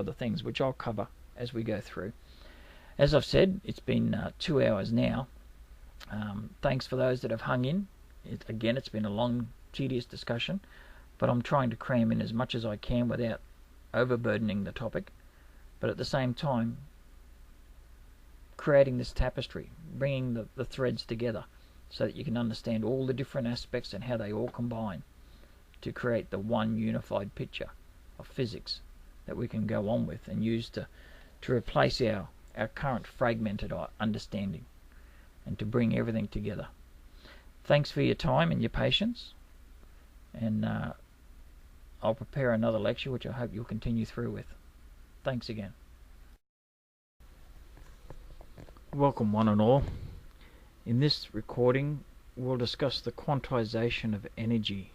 other things, which I'll cover as we go through. As I've said, it's been 2 hours now. Thanks for those that have hung in. Again, it's been a long, tedious discussion, but I'm trying to cram in as much as I can without overburdening the topic, but at the same time creating this tapestry, bringing the threads together so that you can understand all the different aspects and how they all combine to create the one unified picture of physics that we can go on with and use to replace our current fragmented understanding and to bring everything together. Thanks for your time and your patience, and I'll prepare another lecture which I hope you'll continue through with. Thanks again. Welcome one and all. In this recording we'll discuss the quantization of energy,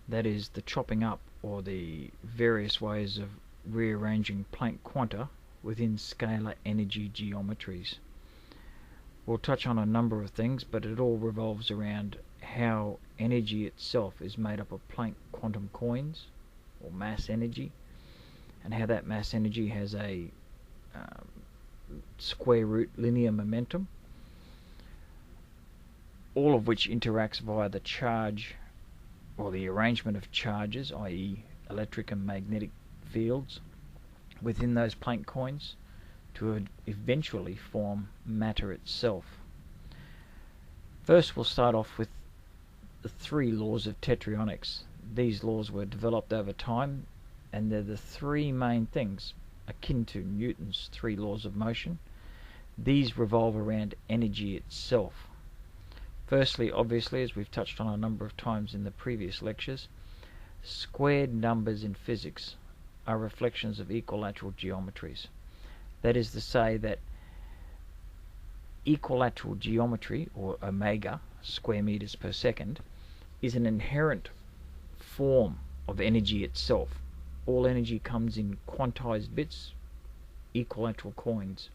that is the chopping up or the various ways of rearranging Planck quanta within scalar energy geometries. We'll touch on a number of things, but it all revolves around how energy itself is made up of Planck quantum coins, or mass energy, and how that mass energy has a square root linear momentum, all of which interacts via the charge or the arrangement of charges, i.e. electric and magnetic fields, within those Planck coins to eventually form matter itself. First, we'll start off with the 3 laws of Tetryonics. These laws were developed over time, and they're the 3 main things akin to Newton's 3 laws of motion. These revolve around energy itself. Firstly, obviously, as we've touched on a number of times in the previous lectures, squared numbers in physics are reflections of equilateral geometries. That is to say that equilateral geometry, or omega, square meters per second, is an inherent form of energy itself. All energy comes in quantized bits, equilateral coins.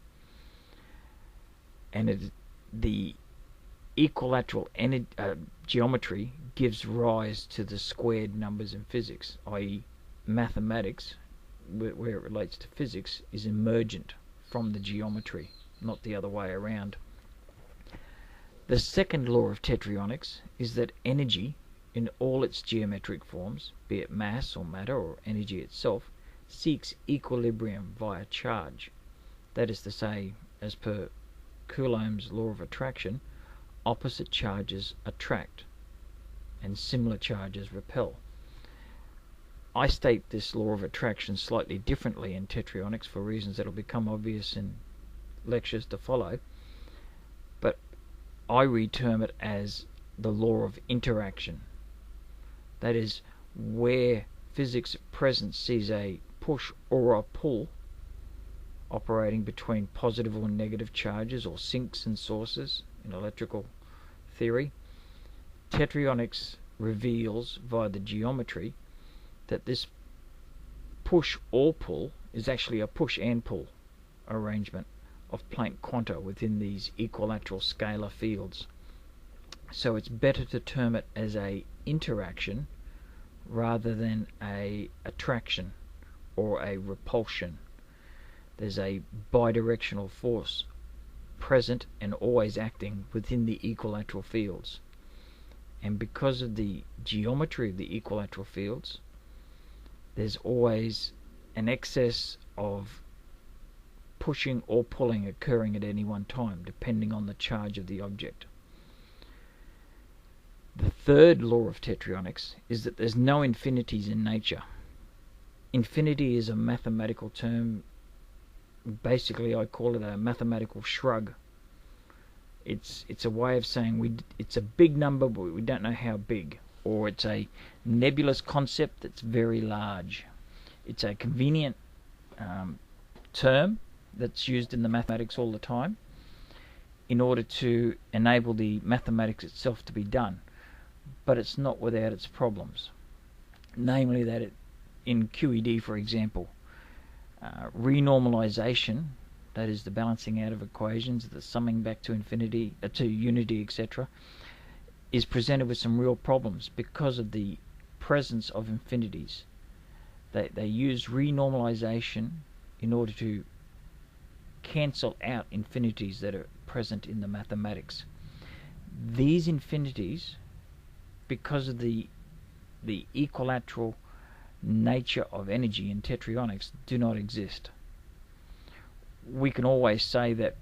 And the equilateral geometry gives rise to the squared numbers in physics, i.e. mathematics, where it relates to physics, is emergent from the geometry, not the other way around. The second law of Tetryonics is that energy, in all its geometric forms, be it mass or matter or energy itself, seeks equilibrium via charge. That is to say, as per Coulomb's law of attraction, opposite charges attract and similar charges repel. I state this law of attraction slightly differently in Tetryonics for reasons that will become obvious in lectures to follow, but I reterm it as the law of interaction. That is, where physics at present sees a push or a pull operating between positive or negative charges, or sinks and sources in electrical theory, Tetryonics reveals via the geometry that this push or pull is actually a push and pull arrangement of Planck quanta within these equilateral scalar fields. So it's better to term it as a interaction rather than a attraction or a repulsion. There's a bidirectional force present and always acting within the equilateral fields. And because of the geometry of the equilateral fields, there's always an excess of pushing or pulling occurring at any one time, depending on the charge of the object. The third law of Tetryonics is that there's no infinities in nature. Infinity is a mathematical term. Basically, I call it a mathematical shrug. It's a way of saying it's a big number, but we don't know how big. Or it's a nebulous concept that's very large. It's a convenient term that's used in the mathematics all the time in order to enable the mathematics itself to be done. But it's not without its problems. Namely that in QED, for example, renormalization, that is the balancing out of equations, the summing back to infinity, to unity, etc., is presented with some real problems because of the presence of infinities. they use renormalization in order to cancel out infinities that are present in the mathematics. These infinities, because of the equilateral nature of energy in Tetryonics, do not exist. We can always say that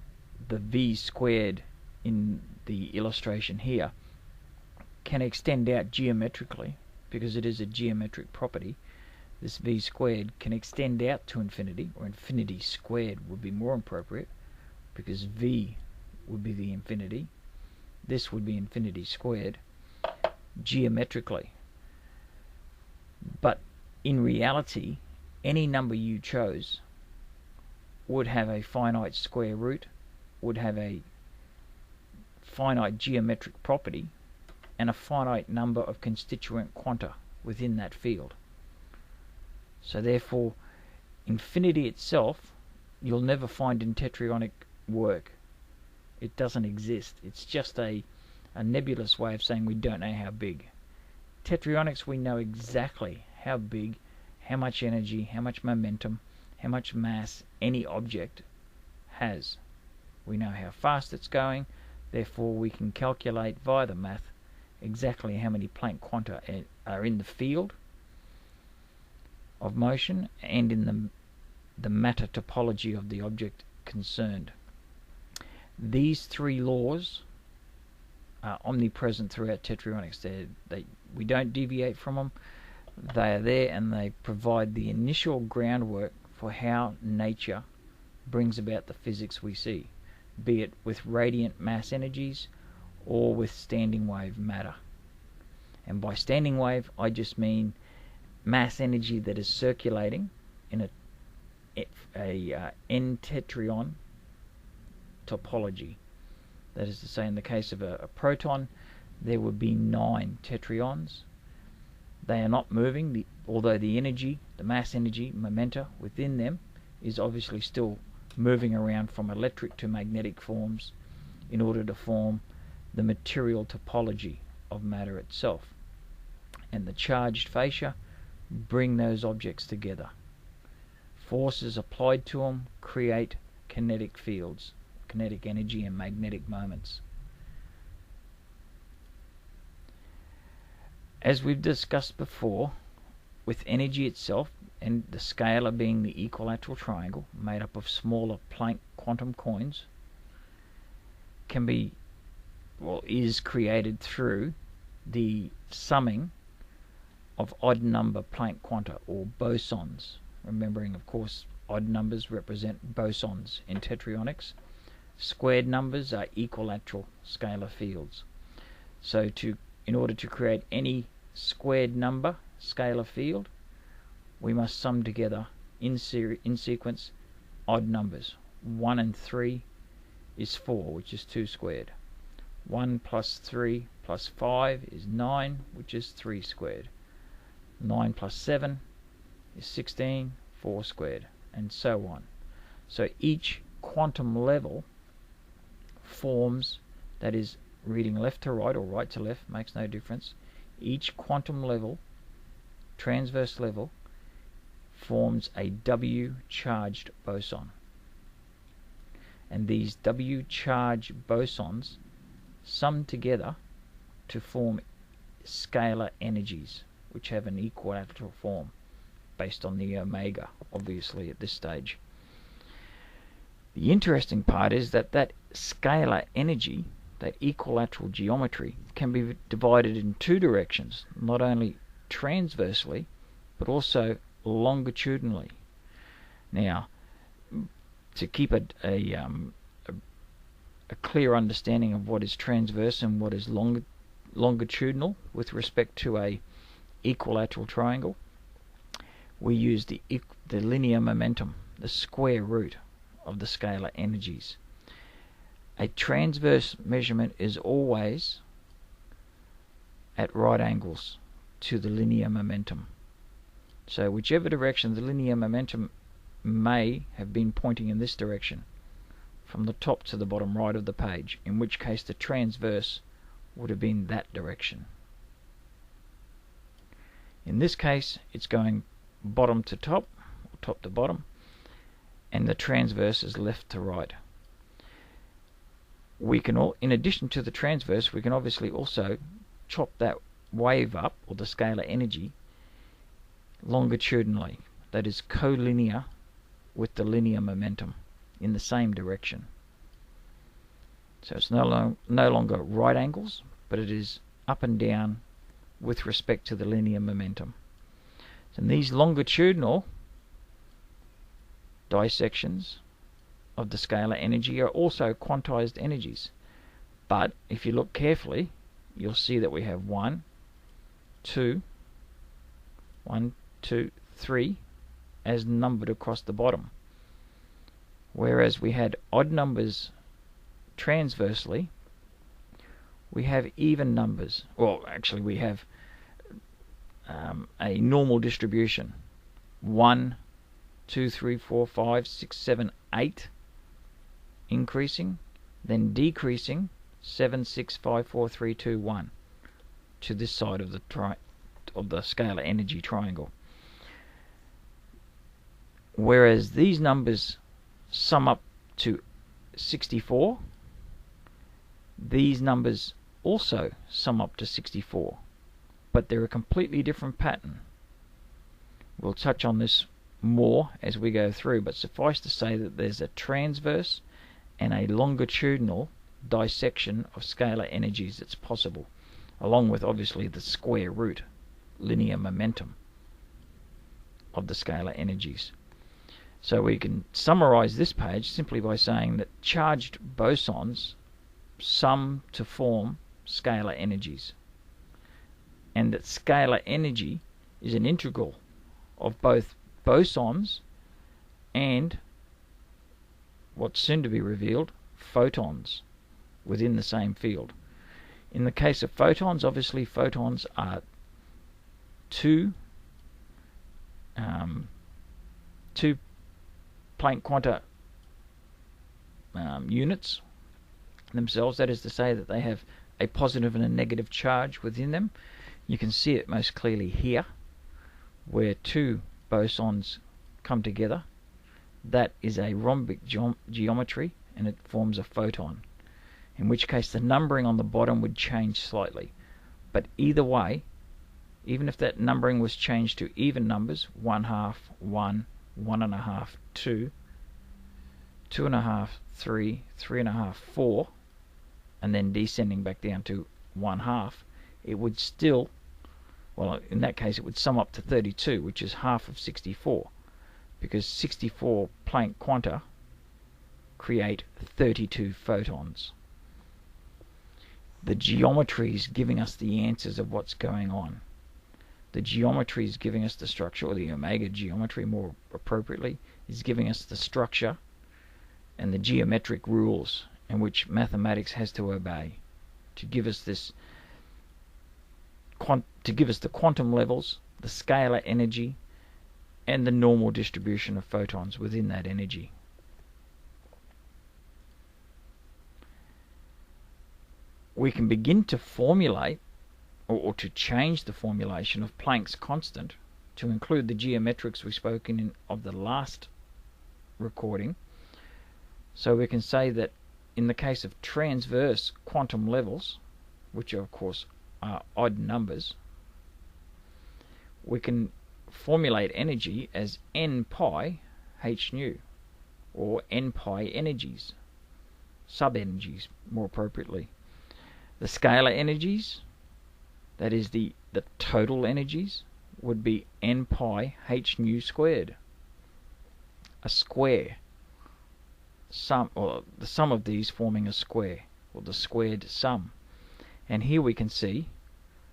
the v squared in the illustration here can extend out geometrically, because it is a geometric property. This v squared can extend out to infinity, or infinity squared would be more appropriate, because v would be the infinity. This would be infinity squared geometrically. But in reality, any number you chose would have a finite square root, would have a finite geometric property, and a finite number of constituent quanta within that field. So therefore, infinity itself you'll never find in Tetryonic work. It doesn't exist. It's just a nebulous way of saying we don't know how big. Tetryonics, we know exactly how big, how much energy, how much momentum, how much mass any object has. We know how fast it's going, therefore we can calculate via the math exactly how many Planck quanta are in the field of motion and in the matter topology of the object concerned. These three laws are omnipresent throughout Tetryonics. We don't deviate from them. They are there, and they provide the initial groundwork for how nature brings about the physics we see, be it with radiant mass energies or with standing wave matter. And by standing wave, I just mean mass energy that is circulating in a n-tetron topology. That is to say, in the case of a proton, there would be 9 tetrions. They are not moving, although the energy, the mass energy, momenta within them is obviously still moving around from electric to magnetic forms in order to form the material topology of matter itself. And the charged fascia bring those objects together. Forces applied to them create kinetic fields, kinetic energy and magnetic moments. As we've discussed before, with energy itself, and the scalar being the equilateral triangle made up of smaller Planck quantum coins, is created through the summing of odd number Planck quanta, or bosons. Remembering, of course, odd numbers represent bosons in Tetryonics. Squared numbers are equilateral scalar fields. So in order to create any squared number scalar field, we must sum together in sequence odd numbers. 1 and 3 is 4, which is 2 squared. 1 plus 3 plus 5 is 9, which is 3 squared. 9 plus 7 is 16, 4 squared, and so on. So each quantum level forms, that is, reading left to right or right to left, makes no difference. Each quantum level, transverse level, forms a W charged boson. And these W charged bosons sum together to form scalar energies, which have an equilateral form based on the omega, obviously, at this stage. The interesting part is that scalar energy, that equilateral geometry, can be divided in two directions, not only transversely, but also longitudinally. Now, to keep a clear understanding of what is transverse and what is longitudinal with respect to a equilateral triangle, we use the linear momentum, the square root of the scalar energies. A transverse measurement is always at right angles to the linear momentum. So whichever direction the linear momentum may have been pointing in this direction, from the top to the bottom right of the page, in which case the transverse would have been that direction. In this case, it's going bottom to top, or top to bottom, and the transverse is left to right. We can in addition to the transverse, we can obviously also chop that wave up, or the scalar energy, longitudinally. That is collinear with the linear momentum in the same direction. So it's no longer right angles, but it is up and down with respect to the linear momentum. And these longitudinal dissections of the scalar energy are also quantized energies. But if you look carefully, you'll see that we have 1, 2, 3 as numbered across the bottom. Whereas we had odd numbers transversely, we have even numbers. Well, actually we have a normal distribution. 1, 2, 3, 4, 5, 6, 7, 8 increasing, then decreasing 7, 6, 5, 4, 3, 2, 1 to this side of the scalar energy triangle. Whereas these numbers sum up to 64, these numbers also sum up to 64, but they're a completely different pattern. We'll touch on this more as we go through, but suffice to say that there's a transverse and a longitudinal dissection of scalar energies that's possible, along with obviously the square root linear momentum of the scalar energies. So we can summarize this page simply by saying that charged bosons sum to form scalar energies, and that scalar energy is an integral of both bosons and what's soon to be revealed, photons, within the same field. In the case of photons, obviously photons are two Planck quanta units themselves. That is to say that they have a positive and a negative charge within them. You can see it most clearly here, where two bosons come together. That is a rhombic geometry, and it forms a photon, in which case the numbering on the bottom would change slightly. But either way, even if that numbering was changed to even numbers, 1/2, 1, 1.5, 2, 2.5, 3, 3.5, 4, and then descending back down to 1/2, it would still, well, in that case it would sum up to 32, which is half of 64, because 64 Planck quanta create 32 photons. The geometry is giving us the answers of what's going on. The geometry is giving us the structure, or the omega geometry more appropriately, is giving us the structure and the geometric rules in which mathematics has to obey to give us this, to give us the quantum levels, the scalar energy, and the normal distribution of photons within that energy. We can begin to formulate, or to change the formulation of Planck's constant to include the geometrics we spoke of the last recording. So we can say that in the case of transverse quantum levels, which are of course are odd numbers, we can formulate energy as n pi h nu, or n pi energies, sub-energies more appropriately. The scalar energies, that is the total energies, would be n pi h nu squared. A square sum, or the sum of these forming a square, or the squared sum. And here we can see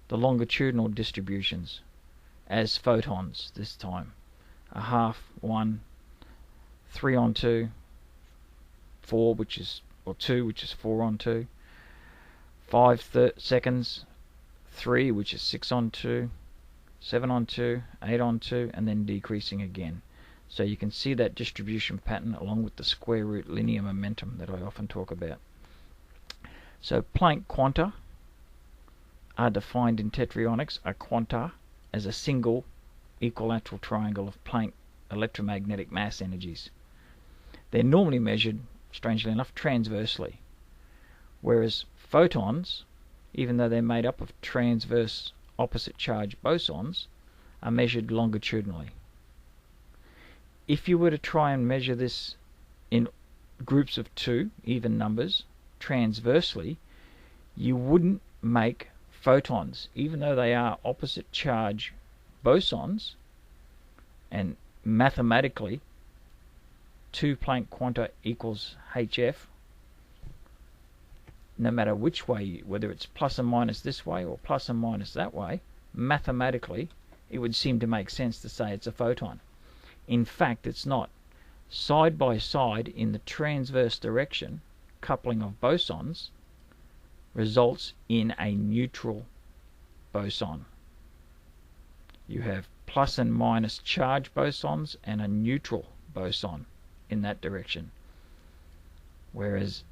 the longitudinal distributions as photons this time. 1/2, 1, 3 on 2, 4, which is, or 2, which is 4 on 2, 5 seconds, 3, which is 6 on 2, 7 on 2, 8 on 2, and then decreasing again. So you can see that distribution pattern along with the square root linear momentum that I often talk about. So Planck quanta are defined in Tetryonics, a quanta as a single equilateral triangle of Planck electromagnetic mass energies. They're normally measured, strangely enough, transversely, whereas photons, even though they're made up of transverse opposite charge bosons, are measured longitudinally. If you were to try and measure this in groups of 2, even numbers, transversely, you wouldn't make photons, even though they are opposite charge bosons, and mathematically 2 Planck quanta equals HF, no matter which way, whether it's plus or minus this way or plus or minus that way, mathematically it would seem to make sense to say it's a photon. In fact, it's not. Side by side in the transverse direction, coupling of bosons results in a neutral boson. You have plus and minus charge bosons and a neutral boson in that direction. Whereas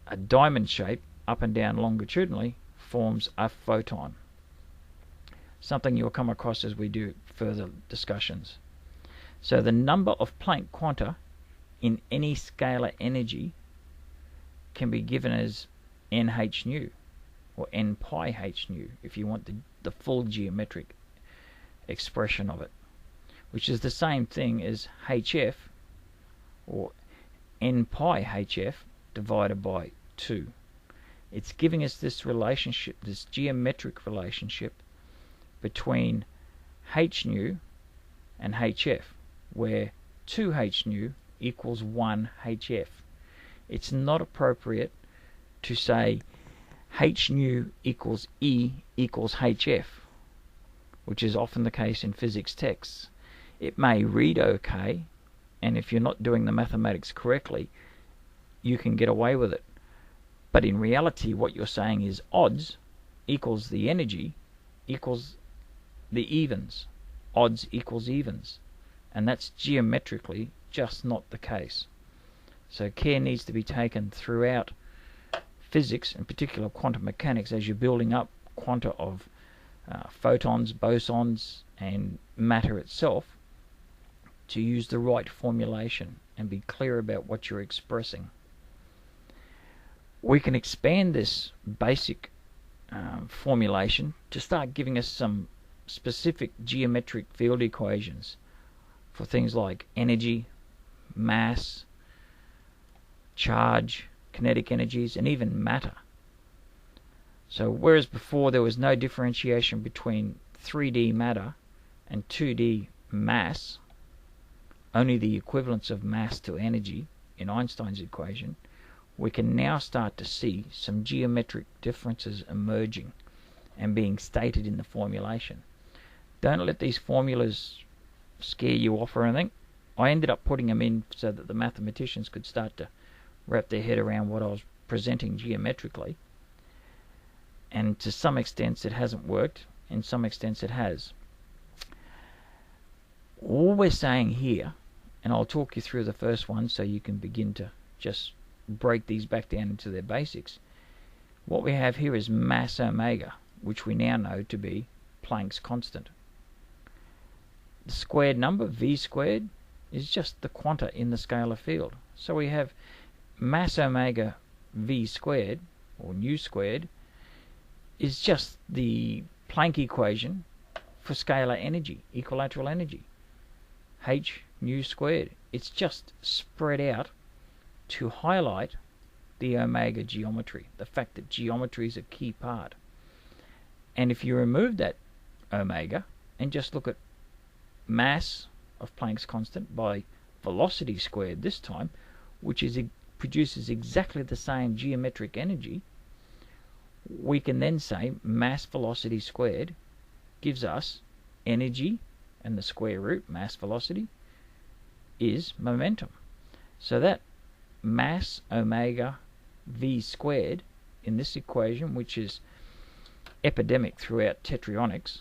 a diamond shape, up and down longitudinally, forms a photon. Something you'll come across as we do further discussions. So the number of Planck quanta in any scalar energy can be given as nh nu, or n pi h nu, if you want the full geometric expression of it, which is the same thing as hf, or n pi hf divided by 2. It's giving us this relationship, this geometric relationship between h nu and hf, where 2h nu equals 1 hf. It's not appropriate to say h nu equals E equals hf, which is often the case in physics texts. It may read okay, and if you're not doing the mathematics correctly, you can get away with it. But in reality, what you're saying is odds equals the energy equals the evens. Odds equals evens. And that's geometrically just not the case. So care needs to be taken throughout physics, in particular quantum mechanics, as you're building up quanta of photons, bosons, and matter itself, to use the right formulation and be clear about what you're expressing. We can expand this basic formulation to start giving us some specific geometric field equations for things like energy, mass, charge, kinetic energies, and even matter. So whereas before there was no differentiation between 3D matter and 2D mass, only the equivalence of mass to energy in Einstein's equation, we can now start to see some geometric differences emerging and being stated in the formulation. Don't let these formulas scare you off or anything. I ended up putting them in so that the mathematicians could start to wrap their head around what I was presenting geometrically. And to some extent it hasn't worked, in some extent it has. All we're saying here, and I'll talk you through the first one so you can begin to just break these back down into their basics. What we have here is mass omega, which we now know to be Planck's constant. The squared number, v squared, is just the quanta in the scalar field. So we have mass omega v squared, or nu squared, is just the Planck equation for scalar energy, equilateral energy. H nu squared. It's just spread out to highlight the omega geometry, the fact that geometry is a key part. And if you remove that omega and just look at mass of Planck's constant by velocity squared this time, which produces exactly the same geometric energy, we can then say mass velocity squared gives us energy, and the square root, mass velocity, is momentum. So that mass omega v squared in this equation, which is epidemic throughout Tetryonics,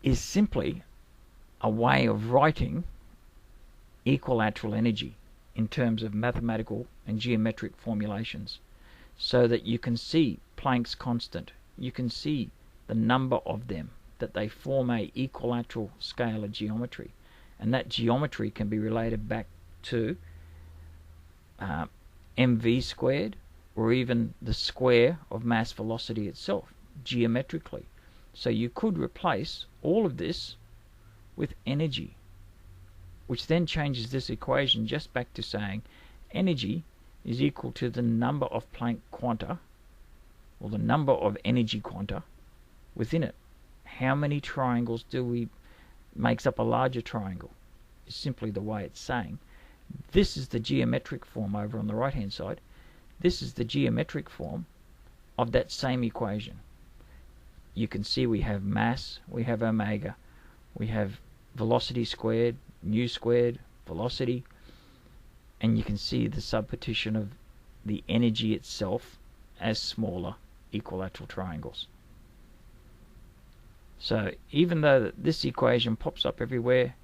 is simply a way of writing equilateral energy in terms of mathematical and geometric formulations, so that you can see Planck's constant, you can see the number of them, that they form a equilateral scalar geometry, and that geometry can be related back to mv squared, or even the square of mass velocity itself, geometrically. So you could replace all of this with energy, which then changes this equation just back to saying energy is equal to the number of Planck quanta, or the number of energy quanta within it. How many triangles makes up a larger triangle, is simply the way it's saying. This is the geometric form over on the right hand side. This is the geometric form of that same equation. You can see we have mass, we have omega, we have velocity squared, nu squared, velocity, and you can see the subpartition of the energy itself as smaller equilateral triangles. So even though this equation pops up everywhere,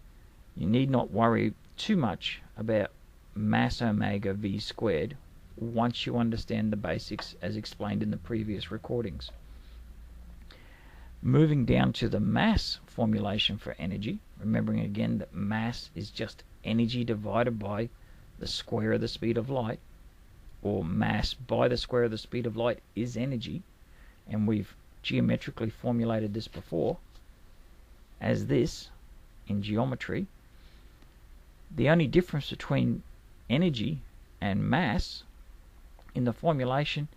you need not worry too much about mass omega v squared once you understand the basics as explained in the previous recordings. Moving down to the mass formulation for energy, remembering again that mass is just energy divided by the square of the speed of light, or mass by the square of the speed of light is energy, and we've geometrically formulated this before as this in geometry. The only difference between energy and mass in the formulation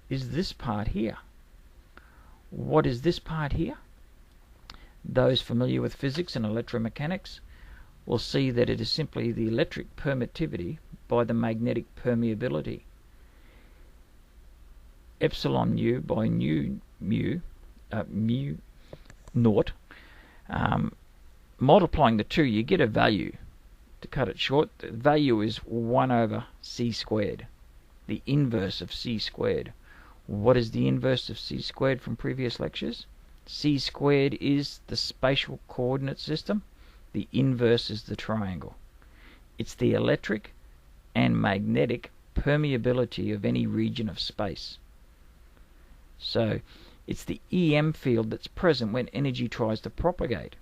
is this part here. What is this part here? Those familiar with physics and electromechanics will see that it is simply the electric permittivity by the magnetic permeability. Epsilon nu by mu naught. Multiplying the two, you get a value. To cut it short, the value is 1 over c squared, the inverse of c squared. What is the inverse of c squared from previous lectures? C squared is the spatial coordinate system. The inverse is the triangle. It's the electric and magnetic permeability of any region of space. So it's the EM field that's present when energy tries to propagate.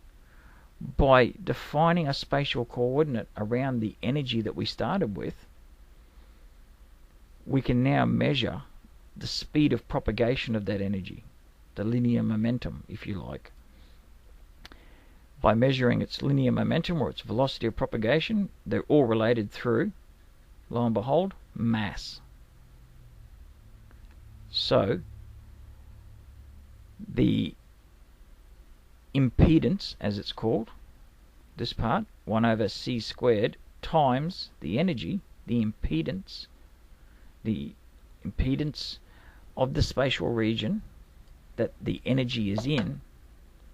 By defining a spatial coordinate around the energy that we started with, we can now measure the speed of propagation of that energy, the linear momentum, if you like. By measuring its linear momentum or its velocity of propagation, they're all related through, lo and behold, mass. So the impedance, as it's called, this part, 1 over c squared, times the energy, the impedance of the spatial region that the energy is in,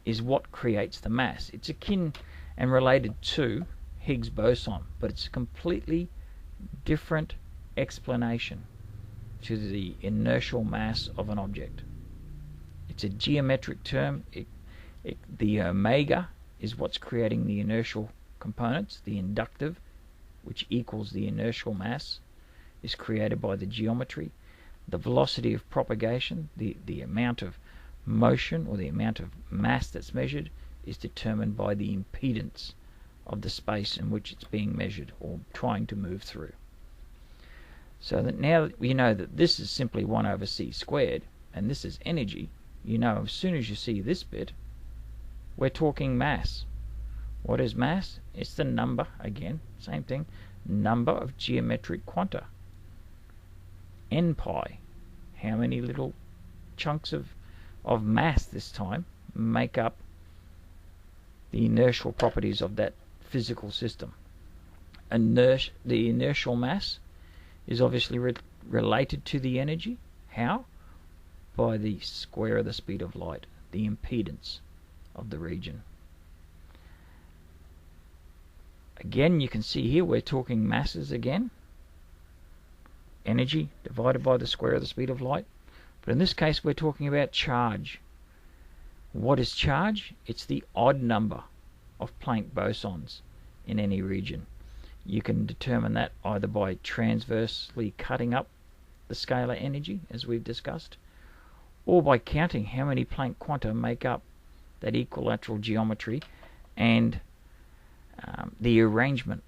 is what creates the mass. It's akin and related to Higgs boson, but it's a completely different explanation to the inertial mass of an object. It's a geometric term. The omega is what's creating the inertial components. The inductive, which equals the inertial mass, is created by the geometry. The velocity of propagation, the amount of motion or the amount of mass that's measured, is determined by the impedance of the space in which it's being measured or trying to move through. So that now that we know that this is simply 1 over c squared and this is energy, you know as soon as you see this bit, we're talking mass. What is mass? It's the number, again, same thing, number of geometric quanta. N pi, how many little chunks of mass this time make up the inertial properties of that physical system. The inertial mass is obviously related to the energy. How? By the square of the speed of light, the impedance of the region. Again, you can see here we're talking masses again. Energy divided by the square of the speed of light. But in this case, we're talking about charge. What is charge? It's the odd number of Planck bosons in any region. You can determine that either by transversely cutting up the scalar energy, as we've discussed, or by counting how many Planck quanta make up that equilateral geometry, and the arrangement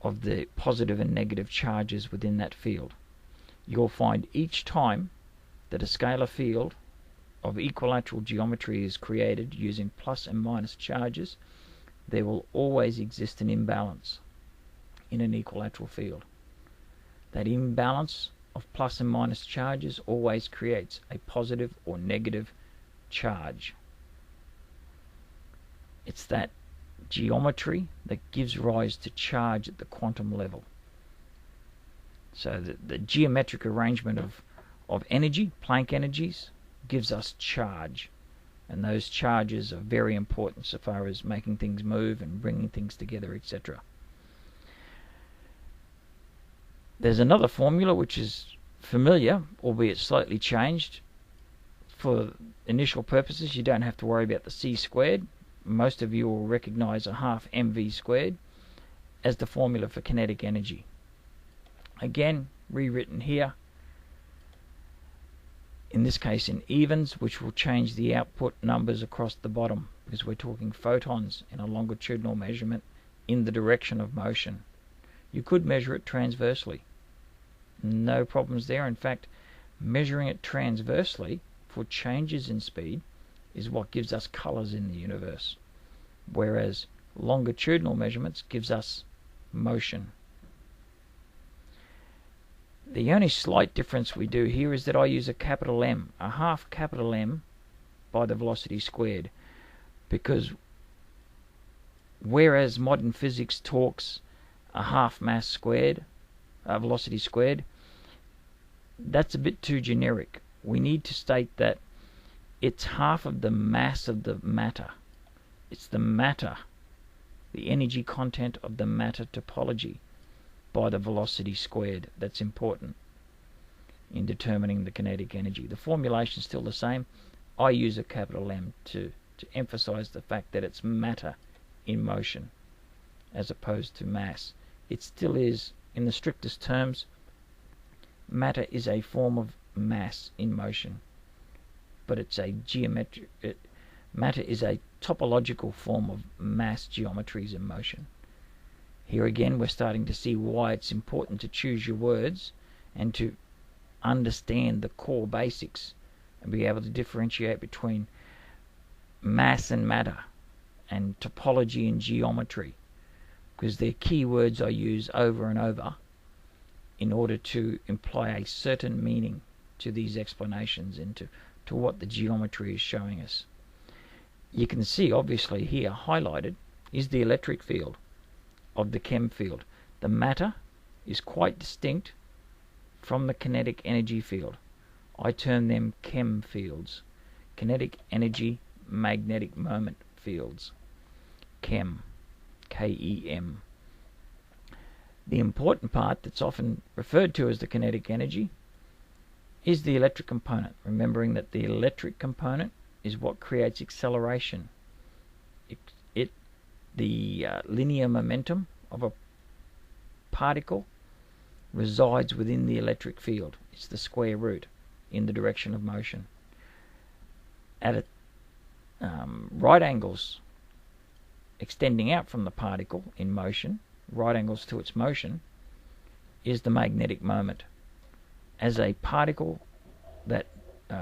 of the positive and negative charges within that field. You'll find each time that a scalar field of equilateral geometry is created using plus and minus charges, there will always exist an imbalance in an equilateral field. That imbalance of plus and minus charges always creates a positive or negative charge. It's that geometry that gives rise to charge at the quantum level. So the geometric arrangement of energy, Planck energies, gives us charge. And those charges are very important so far as making things move and bringing things together, etc. There's another formula which is familiar, albeit slightly changed. For initial purposes, you don't have to worry about the c squared. Most of you will recognize a half mv squared as the formula for kinetic energy. Again, rewritten here, in this case in evens, which will change the output numbers across the bottom, because we're talking photons in a longitudinal measurement in the direction of motion. You could measure it transversely. No problems there. In fact, measuring it transversely for changes in speed is what gives us colors in the universe, whereas longitudinal measurements gives us motion. The only slight difference we do here is that I use a capital M, a half capital M by the velocity squared, because whereas modern physics talks a half mass squared, velocity squared, that's a bit too generic. We need to state that it's half of the mass of the matter. It's the matter, the energy content of the matter topology by the velocity squared that's important in determining the kinetic energy. The formulation is still the same. I use a capital M to emphasize the fact that it's matter in motion as opposed to mass. It still is, in the strictest terms, matter is a form of mass in motion, but it's a matter is a topological form of mass geometries in motion. Here again, we're starting to see why it's important to choose your words and to understand the core basics and be able to differentiate between mass and matter and topology and geometry, because they're key words I use over and over in order to imply a certain meaning to these explanations and to what the geometry is showing us. You can see obviously here highlighted is the electric field of the chem field. The matter is quite distinct from the kinetic energy field. I term them chem fields. Kinetic energy, magnetic moment fields. Chem, K-E-M. The important part that's often referred to as the kinetic energy is the electric component, remembering that the electric component is what creates acceleration. The linear momentum of a particle resides within the electric field. It's the square root in the direction of motion. At right angles extending out from the particle in motion, right angles to its motion, is the magnetic moment. As a particle that,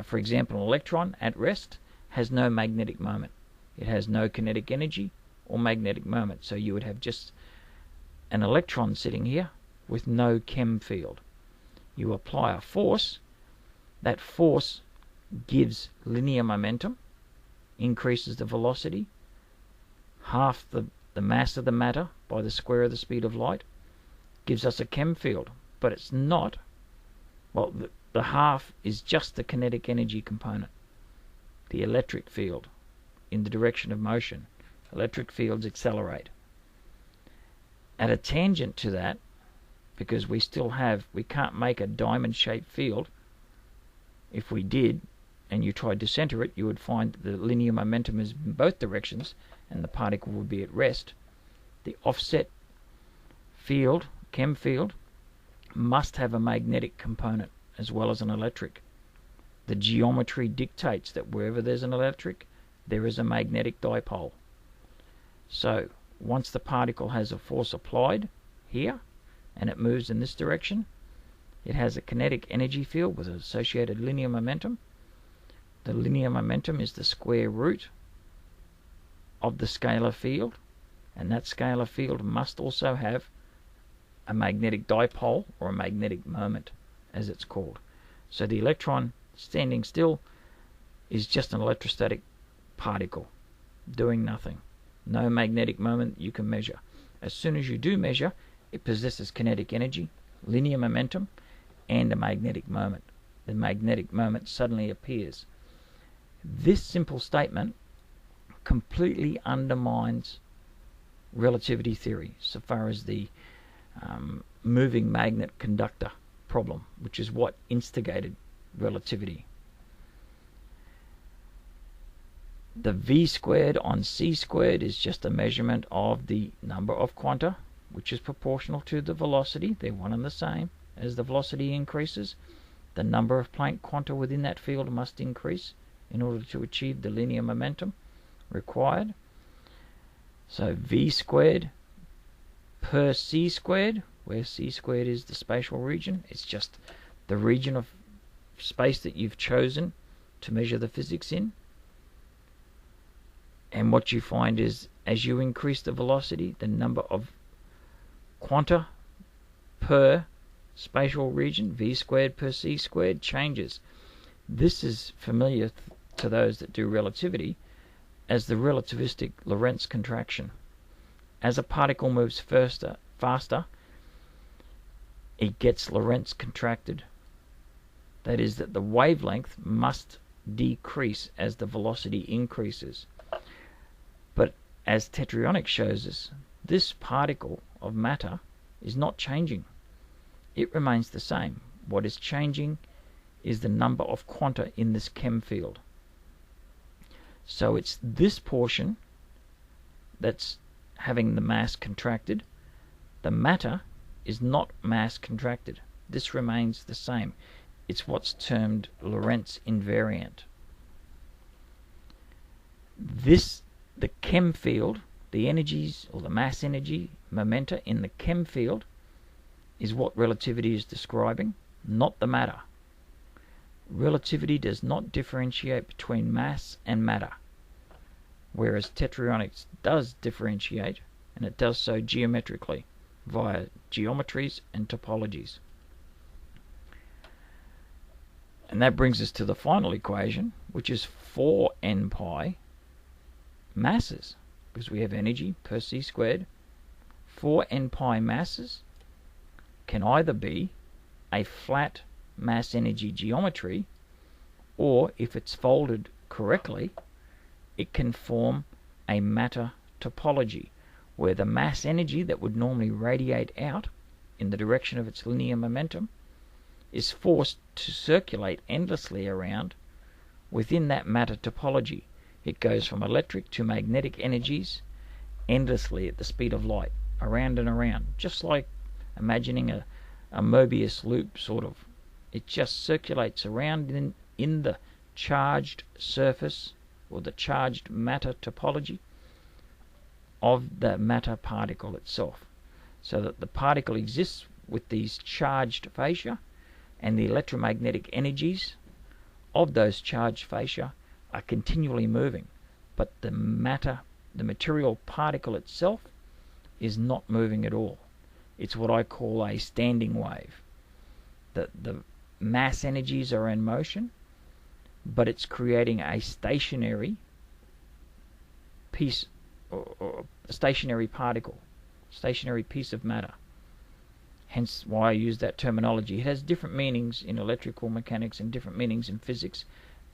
for example, an electron at rest has no magnetic moment. It has no kinetic energy or magnetic moment. So you would have just an electron sitting here with no chem field. You apply a force. That force gives linear momentum, increases the velocity, half the mass of the matter by the square of the speed of light, gives us a chem field. But it's not, well, the half is just the kinetic energy component, the electric field in the direction of motion. Electric fields accelerate. At a tangent to that, because we can't make a diamond-shaped field. If we did, and you tried to center it, you would find that the linear momentum is in both directions, and the particle would be at rest. The offset field, chem field, must have a magnetic component as well as an electric. The geometry dictates that wherever there's an electric, there is a magnetic dipole. So once the particle has a force applied here and it moves in this direction, it has a kinetic energy field with an associated linear momentum. The linear momentum is the square root of the scalar field, and that scalar field must also have a magnetic dipole, or a magnetic moment as it's called. So the electron standing still is just an electrostatic particle doing nothing. No magnetic moment you can measure. As soon as you do measure, it possesses kinetic energy, linear momentum, and a magnetic moment. The magnetic moment suddenly appears. This simple statement completely undermines relativity theory so far as the moving magnet conductor problem, which is what instigated relativity. The v squared on c squared is just a measurement of the number of quanta, which is proportional to the velocity. They're one and the same. As the velocity increases, the number of Planck quanta within that field must increase in order to achieve the linear momentum required. So v squared per c squared, where c squared is the spatial region, it's just the region of space that you've chosen to measure the physics in. And what you find is, as you increase the velocity, the number of quanta per spatial region, v squared per c squared, changes. This is familiar to those that do relativity as the relativistic Lorentz contraction. As a particle moves faster, it gets Lorentz contracted. That is, that the wavelength must decrease as the velocity increases. But as Tetryonics shows us, this particle of matter is not changing. It remains the same. What is changing is the number of quanta in this chem field. So it's this portion that's having the mass contracted. The matter is not mass contracted. This remains the same. It's what's termed Lorentz Invariant. The chem field, the energies, or the mass energy, momenta in the chem field, is what relativity is describing, not the matter. Relativity does not differentiate between mass and matter, whereas Tetryonics does differentiate, and it does so geometrically via geometries and topologies. And that brings us to the final equation, which is 4n pi masses, because we have energy per c squared. 4n pi masses can either be a flat mass energy geometry, or if it's folded correctly, it can form a matter topology, where the mass energy that would normally radiate out in the direction of its linear momentum is forced to circulate endlessly around within that matter topology. It goes from electric to magnetic energies endlessly at the speed of light, around and around, just like imagining a Mobius loop, sort of. It just circulates around in the charged surface, or the charged matter topology of the matter particle itself, so that the particle exists with these charged fascia, and the electromagnetic energies of those charged fascia are continually moving, but the material particle itself is not moving at all. It's what I call a standing wave. The mass energies are in motion, but it's creating a stationary piece, or a stationary particle, stationary piece of matter. Hence why I use that terminology. It has different meanings in electrical mechanics and different meanings in physics.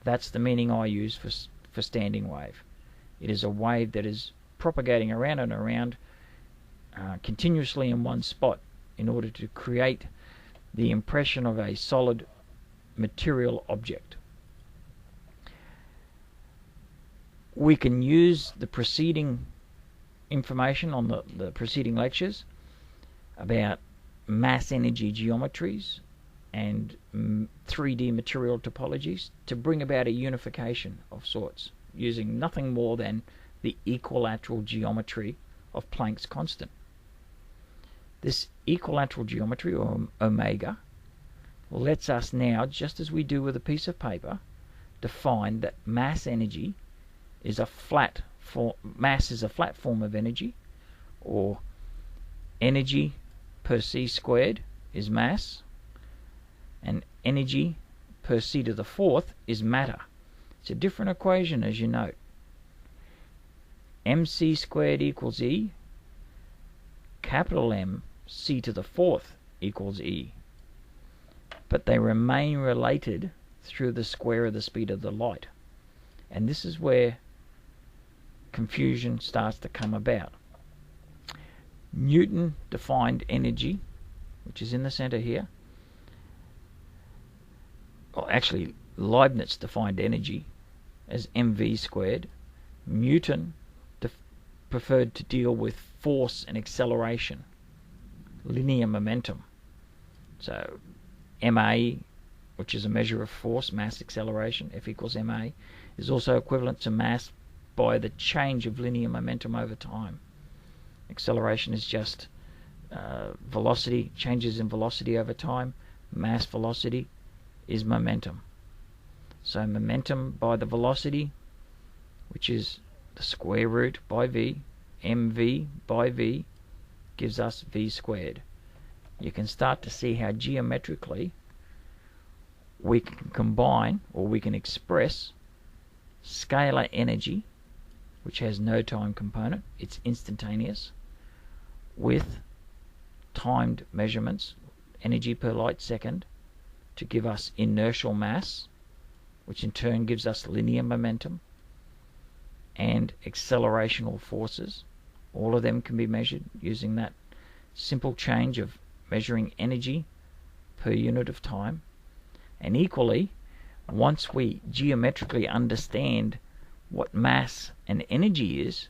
That's the meaning I use for standing wave. It is a wave that is propagating around and around continuously in one spot in order to create the impression of a solid material object. We can use the preceding information on the preceding lectures about mass energy geometries and 3D material topologies to bring about a unification of sorts. using nothing more than the equilateral geometry of Planck's constant. This equilateral geometry, or omega, lets us now, just as we do with a piece of paper, define that mass energy is a flat form. Mass is a flat form of energy, or energy per c squared is mass, and energy per c to the fourth is matter. It's a different equation, as you note. mc squared equals E, capital M c to the fourth equals E. But they remain related through the square of the speed of the light. And this is where confusion starts to come about. Newton defined energy, which is in the center here. Well, actually, Leibniz defined energy as mv squared. Newton preferred to deal with force and acceleration, linear momentum. So ma, which is a measure of force, mass acceleration, F equals ma, is also equivalent to mass by the change of linear momentum over time. Acceleration is just velocity, changes in velocity over time. Mass velocity is momentum. So momentum by the velocity, which is the square root by v, mv by v, gives us v squared. You can start to see how geometrically we can combine, or we can express, scalar energy, which has no time component, it's instantaneous, with timed measurements, energy per light second, to give us inertial mass, which in turn gives us linear momentum, and accelerational forces. All of them can be measured using that simple change of measuring energy per unit of time. And equally, once we geometrically understand what mass and energy is,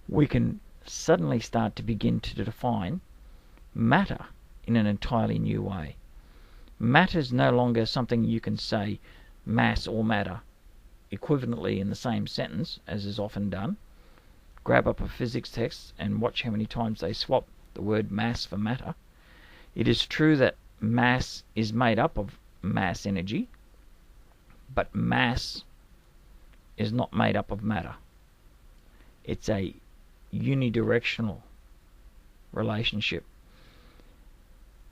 we can suddenly start to begin to define matter in an entirely new way. Matter is no longer something you can say mass or matter equivalently in the same sentence, as is often done. Grab up a physics text and watch how many times they swap the word mass for matter. It is true that mass is made up of mass energy, but mass is not made up of matter. It's a unidirectional relationship.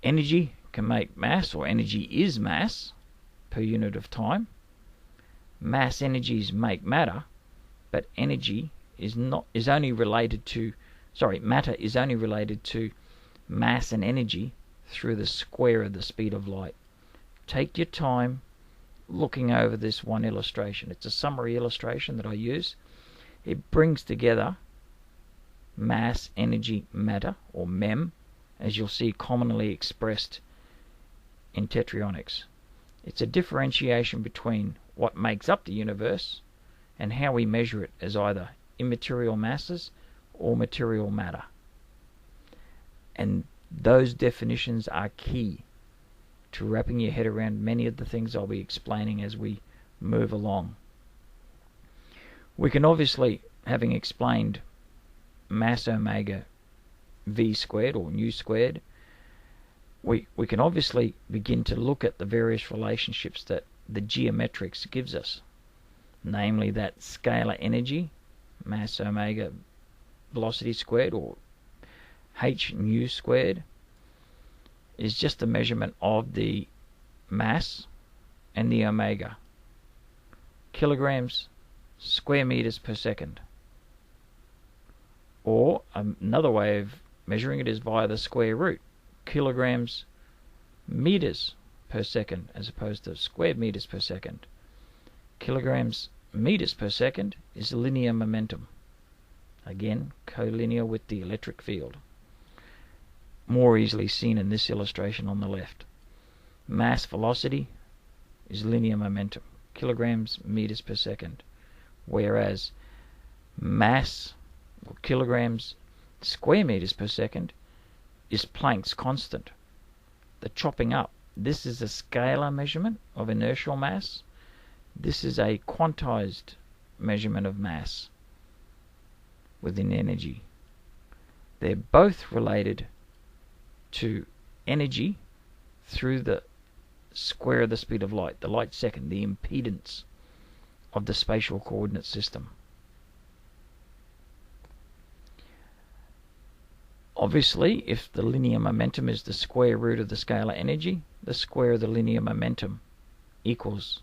Energy can make mass, or energy is mass per unit of time. Mass energies make matter, but energy matter is only related to mass and energy through the square of the speed of light. Take your time looking over this one illustration. It's a summary illustration that I use. It brings together mass, energy, matter, or MEM, as you'll see commonly expressed in Tetryonics. It's a differentiation between what makes up the universe and how we measure it as either immaterial masses or material matter. And those definitions are key to wrapping your head around many of the things I'll be explaining as we move along. We can obviously, having explained mass.OMEGA v squared, or nu squared, we can obviously begin to look at the various relationships that the geometrics gives us, namely that scalar energy, mass.OMEGA velocity squared, or h nu squared, is just a measurement of the mass and the omega, kilograms square meters per second. Or another way of measuring it is via the square root, kilograms meters per second as opposed to square meters per second. Kilograms meters per second is linear momentum, again collinear with the electric field, more easily seen in this illustration on the left. Mass velocity is linear momentum, kilograms meters per second, whereas mass, or kilograms square meters per second, is Planck's constant. The chopping up, this is a scalar measurement of inertial mass. This is a quantized measurement of mass within energy. They're both related to energy through the square of the speed of light, the light second, the impedance of the spatial coordinate system. Obviously, if the linear momentum is the square root of the scalar energy, the square of the linear momentum equals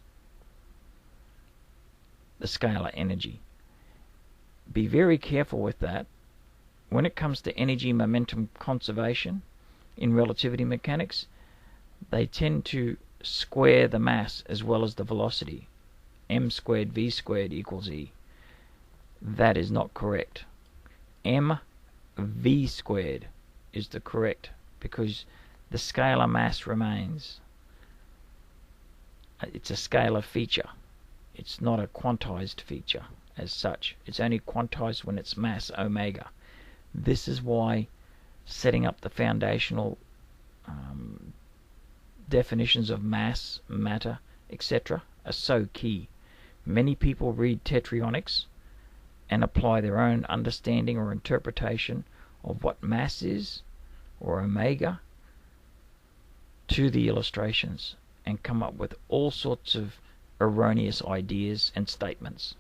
the scalar energy. Be very careful with that. When it comes to energy momentum conservation in relativity mechanics, they tend to square the mass as well as the velocity. M squared V squared equals E. That is not correct. mv squared is the correct, because the scalar mass remains. It's a scalar feature. It's not a quantized feature as such. It's only quantized when it's mass omega. This is why setting up the foundational definitions of mass, matter, etc. are so key. Many people read Tetryonics and apply their own understanding or interpretation of what mass is, or omega, to the illustrations, and come up with all sorts of erroneous ideas and statements.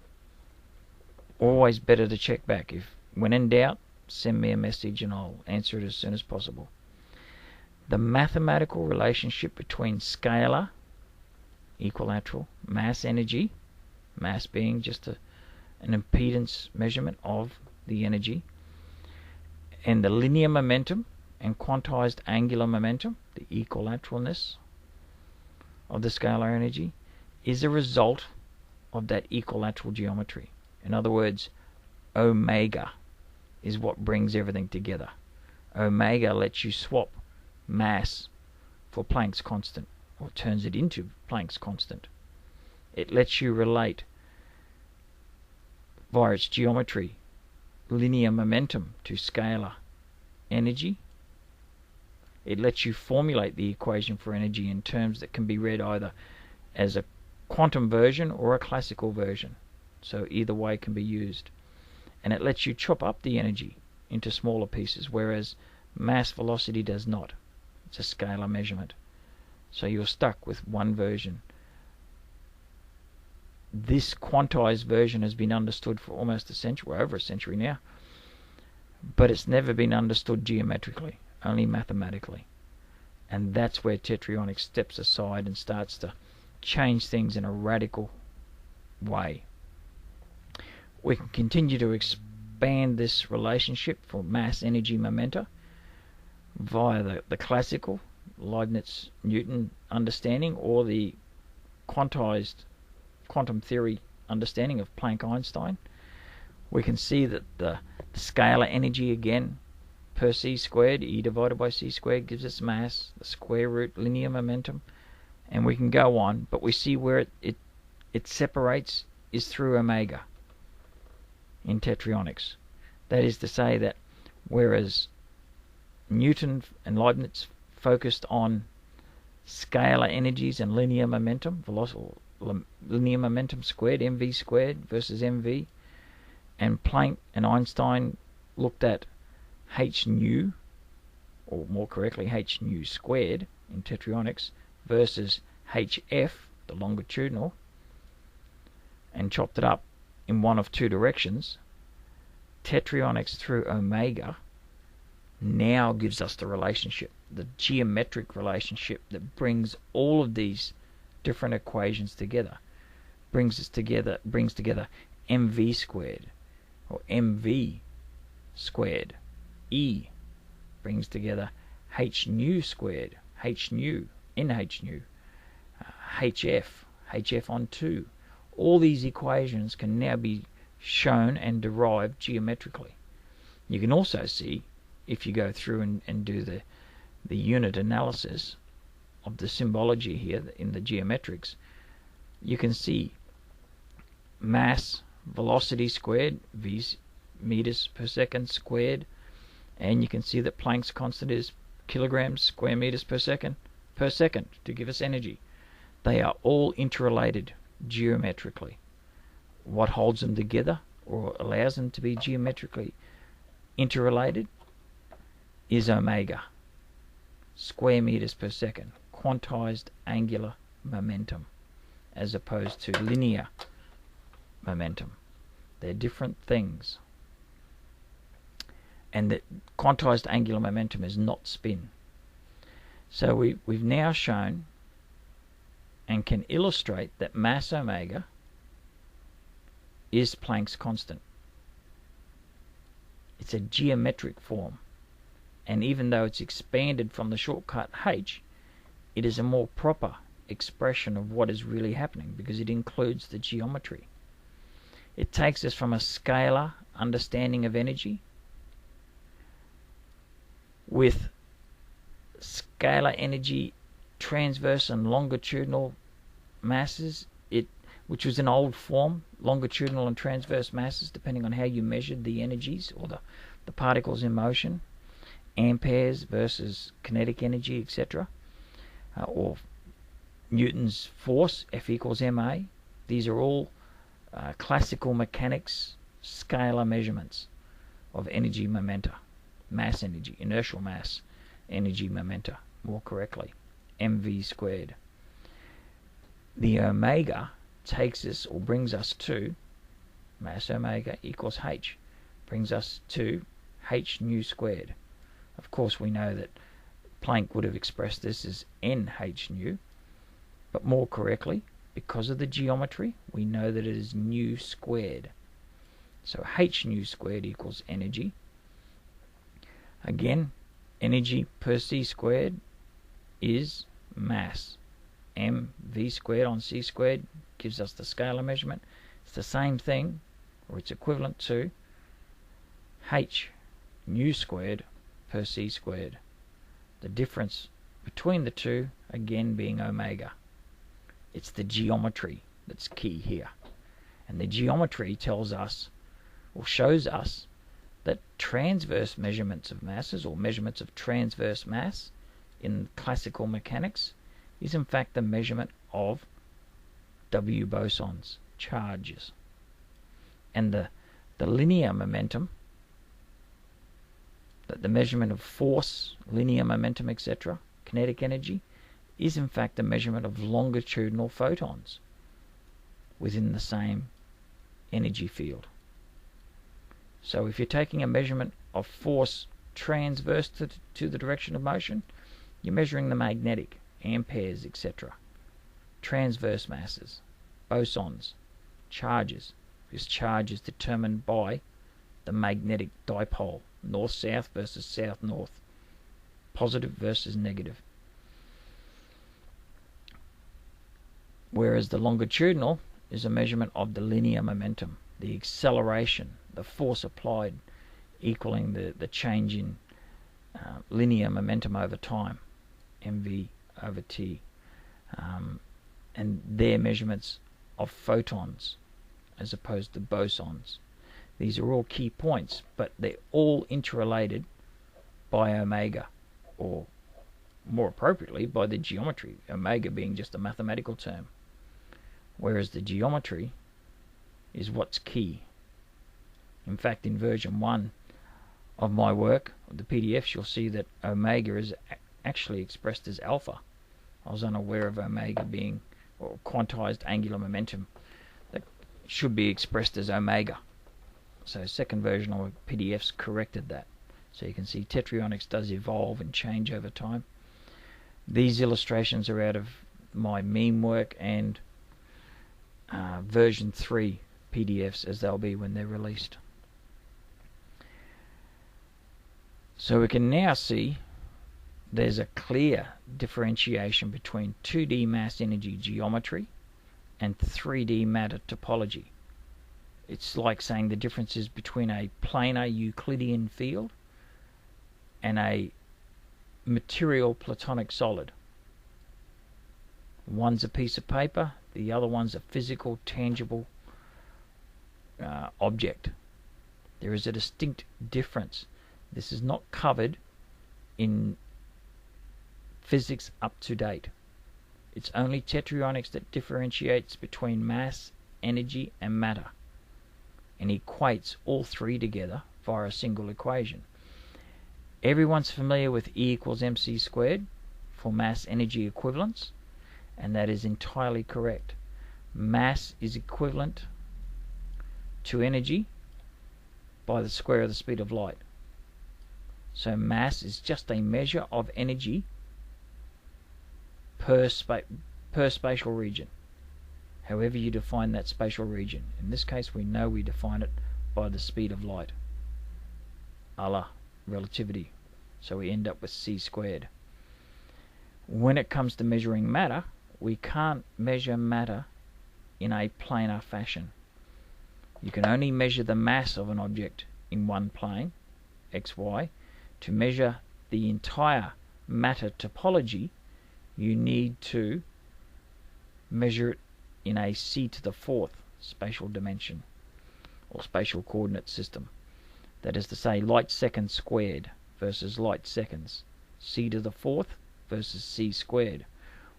Always better to check back. When in doubt, send me a message and I'll answer it as soon as possible. The mathematical relationship between scalar, equilateral, mass energy, mass being just an impedance measurement of the energy, and the linear momentum and quantized angular momentum, the equilateralness of the scalar energy, is a result of that equilateral geometry. In other words, omega is what brings everything together. Omega lets you swap mass for Planck's constant, or turns it into Planck's constant. It lets you relate, via its geometry, linear momentum to scalar energy. It lets you formulate the equation for energy in terms that can be read either as a quantum version or a classical version. So either way can be used. And it lets you chop up the energy into smaller pieces, whereas mass velocity does not. It's a scalar measurement. So you're stuck with one version. This quantized version has been understood for almost a century, over a century now, but it's never been understood geometrically, only mathematically. And that's where Tetryonics steps aside and starts to change things in a radical way. We can continue to expand this relationship for mass, energy, momenta via the classical Leibniz-Newton understanding, or the quantized quantum theory understanding of Planck-Einstein. We can see that the scalar energy, again, per c squared, E divided by c squared, gives us mass, the square root linear momentum, and we can go on, but we see where it separates is through omega in Tetryonics. That is to say that whereas Newton and Leibniz focused on scalar energies and linear momentum, linear momentum squared, mv squared versus mv, and Planck and Einstein looked at h nu, or more correctly h nu squared in Tetryonics, versus hf, the longitudinal, and chopped it up in one of two directions. Tetryonics through omega now gives us the relationship, the geometric relationship that brings all of these different equations together. Brings together mv squared, or mv squared. E brings together h nu squared, h nu, nh nu, hf on 2. All these equations can now be shown and derived geometrically. You can also see, if you go through and do the unit analysis of the symbology here in the geometrics, you can see mass, velocity squared, v meters per second squared, and you can see that Planck's constant is kilograms square meters per second to give us energy. They are all interrelated geometrically. what holds them together or allows them to be geometrically interrelated is omega, square meters per second, quantized angular momentum, as opposed to linear momentum. They're different things. And that quantized angular momentum is not spin. So we've now shown and can illustrate that mass omega is Planck's constant. It's a geometric form, and even though it's expanded from the shortcut h, it is a more proper expression of what is really happening because it includes the geometry. It takes us from a scalar understanding of energy with scalar energy transverse and longitudinal masses, which was an old form, longitudinal and transverse masses, depending on how you measured the energies or the particles in motion, amperes versus kinetic energy, etc., or Newton's force, F equals ma. These are all classical mechanics scalar measurements of energy momenta, mass energy, inertial mass energy momenta, more correctly, mv squared. The omega takes us or brings us to mass omega equals h, brings us to h nu squared. Of course, we know that Planck would have expressed this as nh nu, but more correctly, because of the geometry, we know that it is nu squared. So h nu squared equals energy. Again, energy per c squared is mass. mv squared on c squared gives us the scalar measurement. It's the same thing, or it's equivalent to h nu squared per c squared. The difference between the two, again, being omega. It's the geometry that's key here. And the geometry tells us, or shows us, that transverse measurements of masses, or measurements of transverse mass in classical mechanics, is in fact the measurement of W bosons, charges. And the linear momentum, that the measurement of force, linear momentum, etc., kinetic energy, is in fact the measurement of longitudinal photons within the same energy field. So if you're taking a measurement of force transverse to the direction of motion, you're measuring the magnetic, amperes, etc. Transverse masses, bosons, charges, because charge is determined by the magnetic dipole, north-south versus south-north, positive versus negative. Whereas the longitudinal is a measurement of the linear momentum, the acceleration, the force applied, equaling the change in linear momentum over time, mv over t. And they're measurements of photons as opposed to bosons. These are all key points, but they're all interrelated by omega, or more appropriately by the geometry, omega being just a mathematical term, whereas the geometry is what's key. In fact, in version 1 of my work, the PDFs, you'll see that omega is actually expressed as alpha. I was unaware of omega being, or quantized angular momentum, that should be expressed as omega. So second version of PDFs corrected that. So you can see Tetryonics does evolve and change over time. These illustrations are out of my meme work and version 3 PDFs, as they'll be when they're released. So we can now see there's a clear differentiation between 2D mass energy geometry and 3D matter topology. It's like saying the differences between a planar Euclidean field and a material platonic solid. One's a piece of paper, the other one's a physical, tangible object. There is a distinct difference. This is not covered in physics up to date. It's only Tetryonics that differentiates between mass, energy, and matter. and equates all three together via a single equation. Everyone's familiar with E equals mc squared for mass-energy equivalence, and that is entirely correct. Mass is equivalent to energy by the square of the speed of light. So mass is just a measure of energy per spatial region, however you define that spatial region. In this case, we know we define it by the speed of light, a la relativity. So we end up with c squared. When it comes to measuring matter, we can't measure matter in a planar fashion. You can only measure the mass of an object in one plane, xy. To measure the entire matter topology, you need to measure it in a c to the fourth spatial dimension, or spatial coordinate system. That is to say, light seconds squared versus light seconds, c to the fourth versus c squared,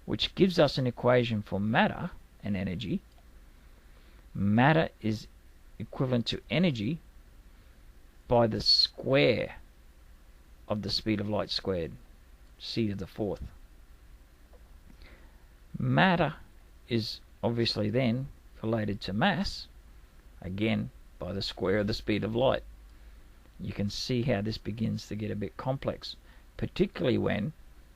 which gives us an equation for matter and energy. Matter is equivalent to energy by the square of the speed of light squared, c to the fourth. Matter is obviously then related to mass, again by the square of the speed of light. You can see how this begins to get a bit complex, particularly when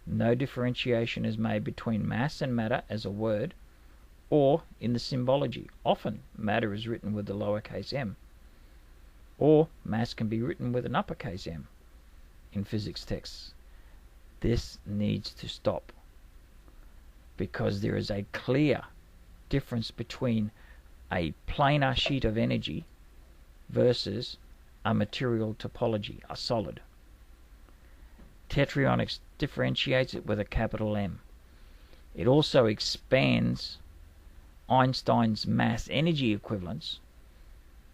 no differentiation is made between mass and matter as a word, or in the symbology. Often matter is written with a lowercase m, or mass can be written with an uppercase m in physics texts. This needs to stop, because there is a clear difference between a planar sheet of energy versus a material topology, a solid. Tetryonics differentiates it with a capital M. It also expands Einstein's mass-energy equivalence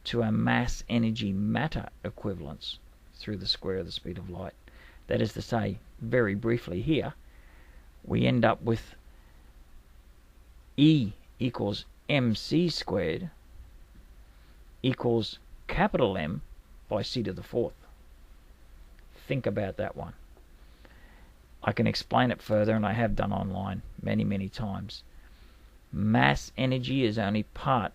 to a mass-energy-matter equivalence through the square of the speed of light. That is to say, very briefly here, we end up with E equals mc squared equals capital M by c to the fourth. Think about that one. I can explain it further, and I have done online many times. Mass energy is only part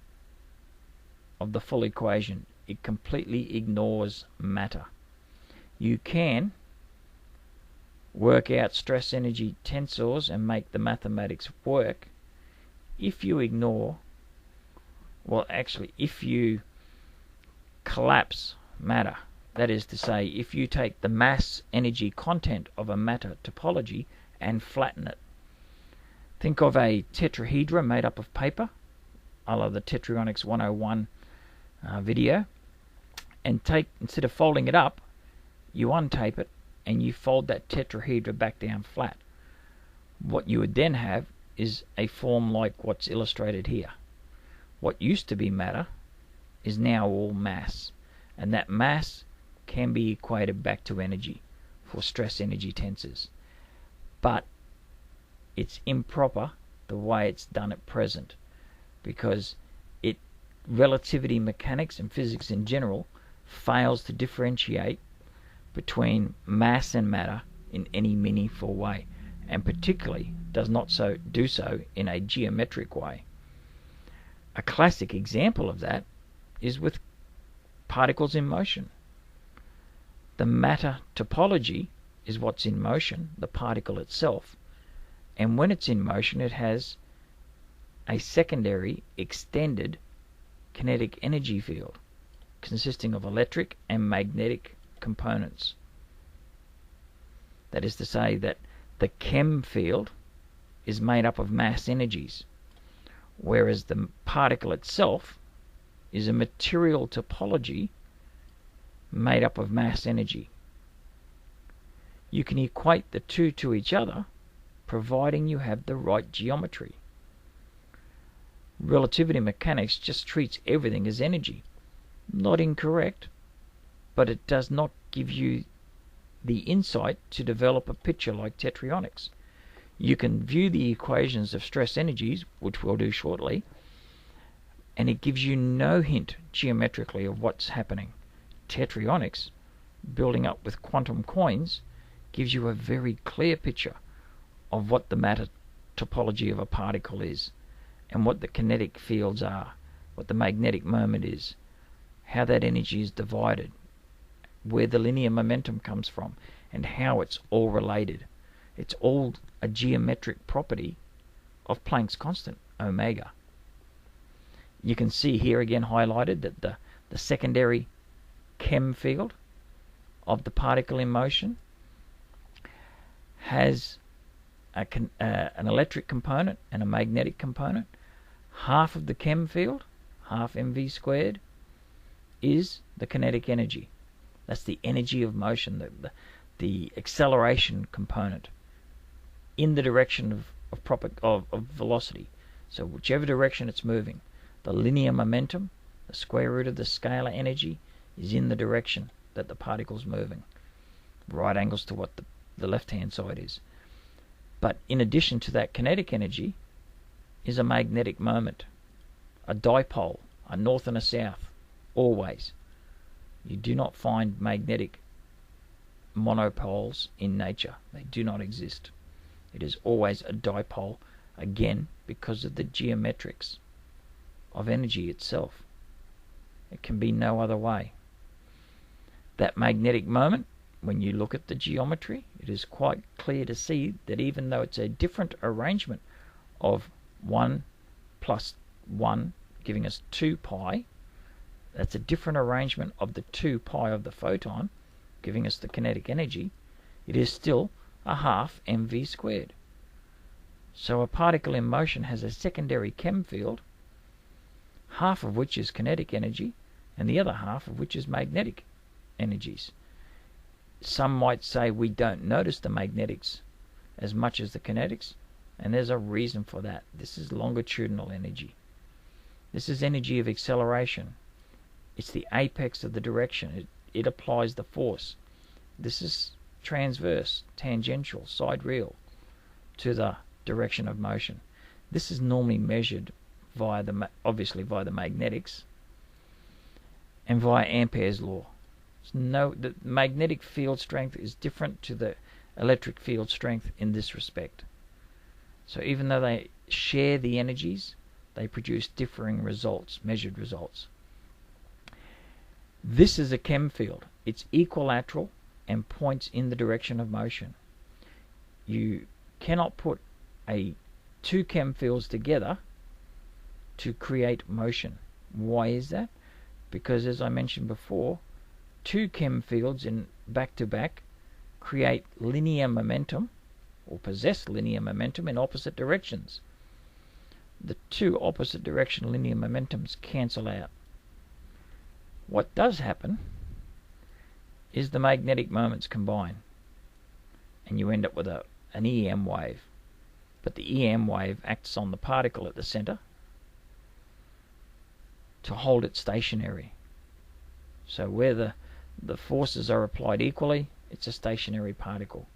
of the full equation. It completely ignores matter. You can work out stress energy tensors and make the mathematics work if you ignore, well actually if you collapse matter. That is to say, if you take the mass energy content of a matter topology and flatten it. Think of a tetrahedra made up of paper, a la the Tetryonics 101 video, and instead of folding it up, you untape it and you fold that tetrahedra back down flat. What you would then have is a form like what's illustrated here. What used to be matter is now all mass, and that mass can be equated back to energy for stress energy tensors. But it's improper the way it's done at present, because relativity mechanics and physics in general fails to differentiate between mass and matter in any meaningful way, and particularly does not do so in a geometric way. A classic example of that is with particles in motion. The matter topology is what's in motion, the particle itself, and when it's in motion it has a secondary extended kinetic energy field consisting of electric and magnetic components. That is to say that the chem field is made up of mass energies, whereas the particle itself is a material topology made up of mass energy. You can equate the two to each other providing you have the right geometry. Relativity mechanics just treats everything as energy. Not incorrect, but it does not give you the insight to develop a picture like Tetryonics. You can view the equations of stress energies, which we'll do shortly, and it gives you no hint geometrically of what's happening. Tetryonics, building up with quantum coins, gives you a very clear picture of what the matter topology of a particle is, and what the kinetic fields are, what the magnetic moment is, how that energy is divided, where the linear momentum comes from, and how it's all related. It's all a geometric property of Planck's constant, omega. You can see here again highlighted that the secondary chem field of the particle in motion has an electric component and a magnetic component. Half of the chem field, half mv squared, is the kinetic energy. That's the energy of motion, the acceleration component in the direction of velocity. So whichever direction it's moving, the linear momentum, the square root of the scalar energy, is in the direction that the particle's moving. Right angles to what the left-hand side is. But in addition to that kinetic energy is a magnetic moment, a dipole, a north and a south, always. You do not find magnetic monopoles in nature. They do not exist. It is always a dipole, again, because of the geometrics of energy itself. It can be no other way. That magnetic moment, when you look at the geometry, it is quite clear to see that even though it's a different arrangement of 1 plus 1 giving us 2 pi, that's a different arrangement of the 2 pi of the photon giving us the kinetic energy, it is still a half mv squared. So a particle in motion has a secondary chem field, half of which is kinetic energy and the other half of which is magnetic energies. Some might say we don't notice the magnetics as much as the kinetics, and there's a reason for that. This is longitudinal energy. This is energy of acceleration. It's the apex of the direction. It applies the force. This is transverse, tangential, sidereal to the direction of motion. This is normally measured via obviously via the magnetics and via Ampere's law. The magnetic field strength is different to the electric field strength in this respect. So even though they share the energies, they produce differing results, measured results. This is a chem field. It's equilateral and points in the direction of motion. You cannot put two chem fields together to create motion. Why is that? Because, as I mentioned before, two chem fields in back-to-back create linear momentum, or possess linear momentum, in opposite directions. The two opposite direction linear momentums cancel out. What does happen is the magnetic moments combine, and you end up with an EM wave. But the EM wave acts on the particle at the center to hold it stationary. So where the forces are applied equally, it's a stationary particle.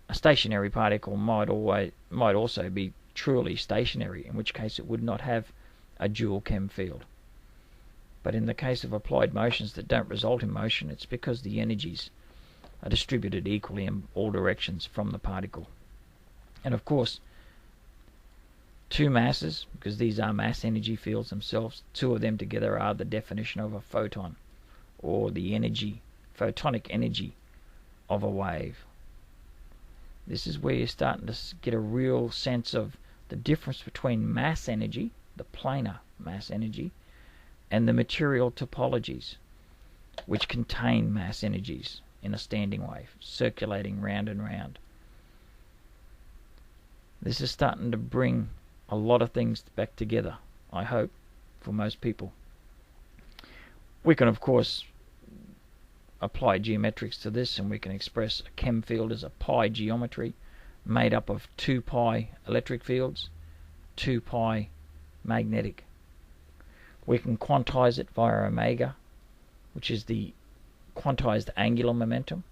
A stationary particle might also be truly stationary, in which case it would not have a dual chem field. But in the case of applied motions that don't result in motion, it's because the energies are distributed equally in all directions from the particle. And of course, two masses, because these are mass energy fields themselves, two of them together are the definition of a photon, or the energy, photonic energy of a wave. This is where you're starting to get a real sense of the difference between mass energy, the planar mass energy, and the material topologies, which contain mass energies in a standing wave, circulating round and round. This is starting to bring a lot of things back together, I hope, for most people. We can, of course, apply geometrics to this, and we can express a chem field as a pi geometry made up of 2 pi electric fields, 2 pi magnetic. We can quantize it via omega, which is the quantized angular momentum,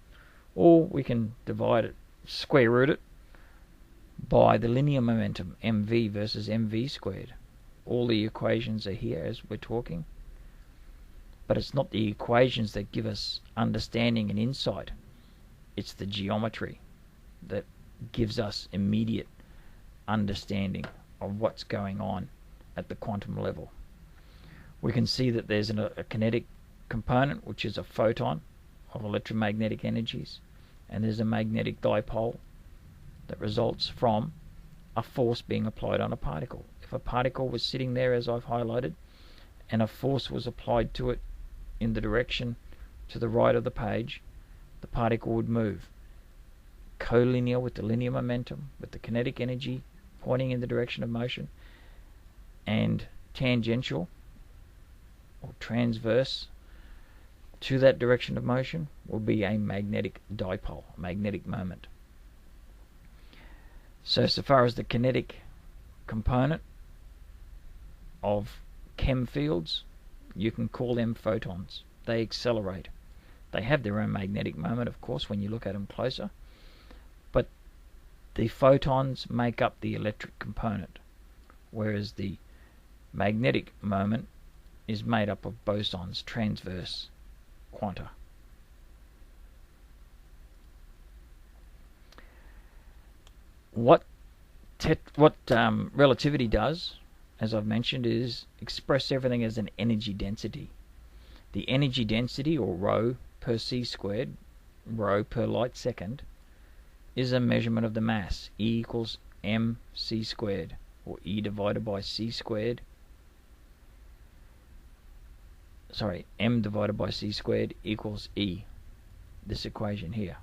or we can divide it, square root it, by the linear momentum, mv versus mv squared, All the equations are here as we're talking. But it's not the equations that give us understanding and insight. It's the geometry that gives us immediate understanding of what's going on at the quantum level. We can see that there's a kinetic component, which is a photon of electromagnetic energies, and there's a magnetic dipole that results from a force being applied on a particle. If a particle was sitting there, as I've highlighted, and a force was applied to it in the direction to the right of the page, the particle would move collinear with the linear momentum, with the kinetic energy pointing in the direction of motion, and tangential or transverse to that direction of motion will be a magnetic dipole, magnetic moment. So far as the kinetic component of chem fields, you can call them photons. They accelerate. They have their own magnetic moment, of course, when you look at them closer, but the photons make up the electric component, whereas the magnetic moment is made up of bosons, transverse quanta. What relativity does, as I've mentioned, is express everything as an energy density. The energy density, or rho per c squared, rho per light second, is a measurement of the mass. E equals mc squared, or E divided by c squared. Sorry, m divided by c squared equals E, this equation here.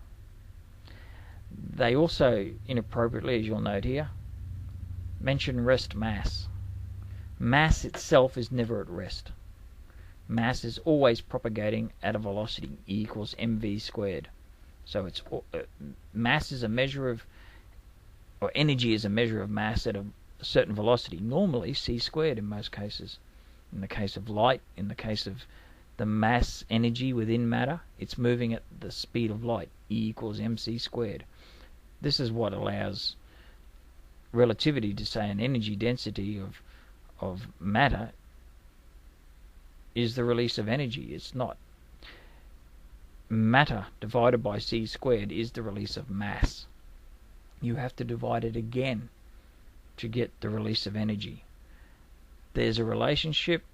They also, inappropriately, as you'll note here, mention rest mass. Mass itself is never at rest. Mass is always propagating at a velocity, E equals mv squared. So it's mass is a measure of, or energy is a measure of mass at a certain velocity, normally c squared in most cases. In the case of light, in the case of the mass energy within matter, it's moving at the speed of light, E equals mc squared. This is what allows relativity to say an energy density of matter is the release of energy. It's not. Matter divided by c squared is the release of mass. You have to divide it again to get the release of energy. There's a relationship.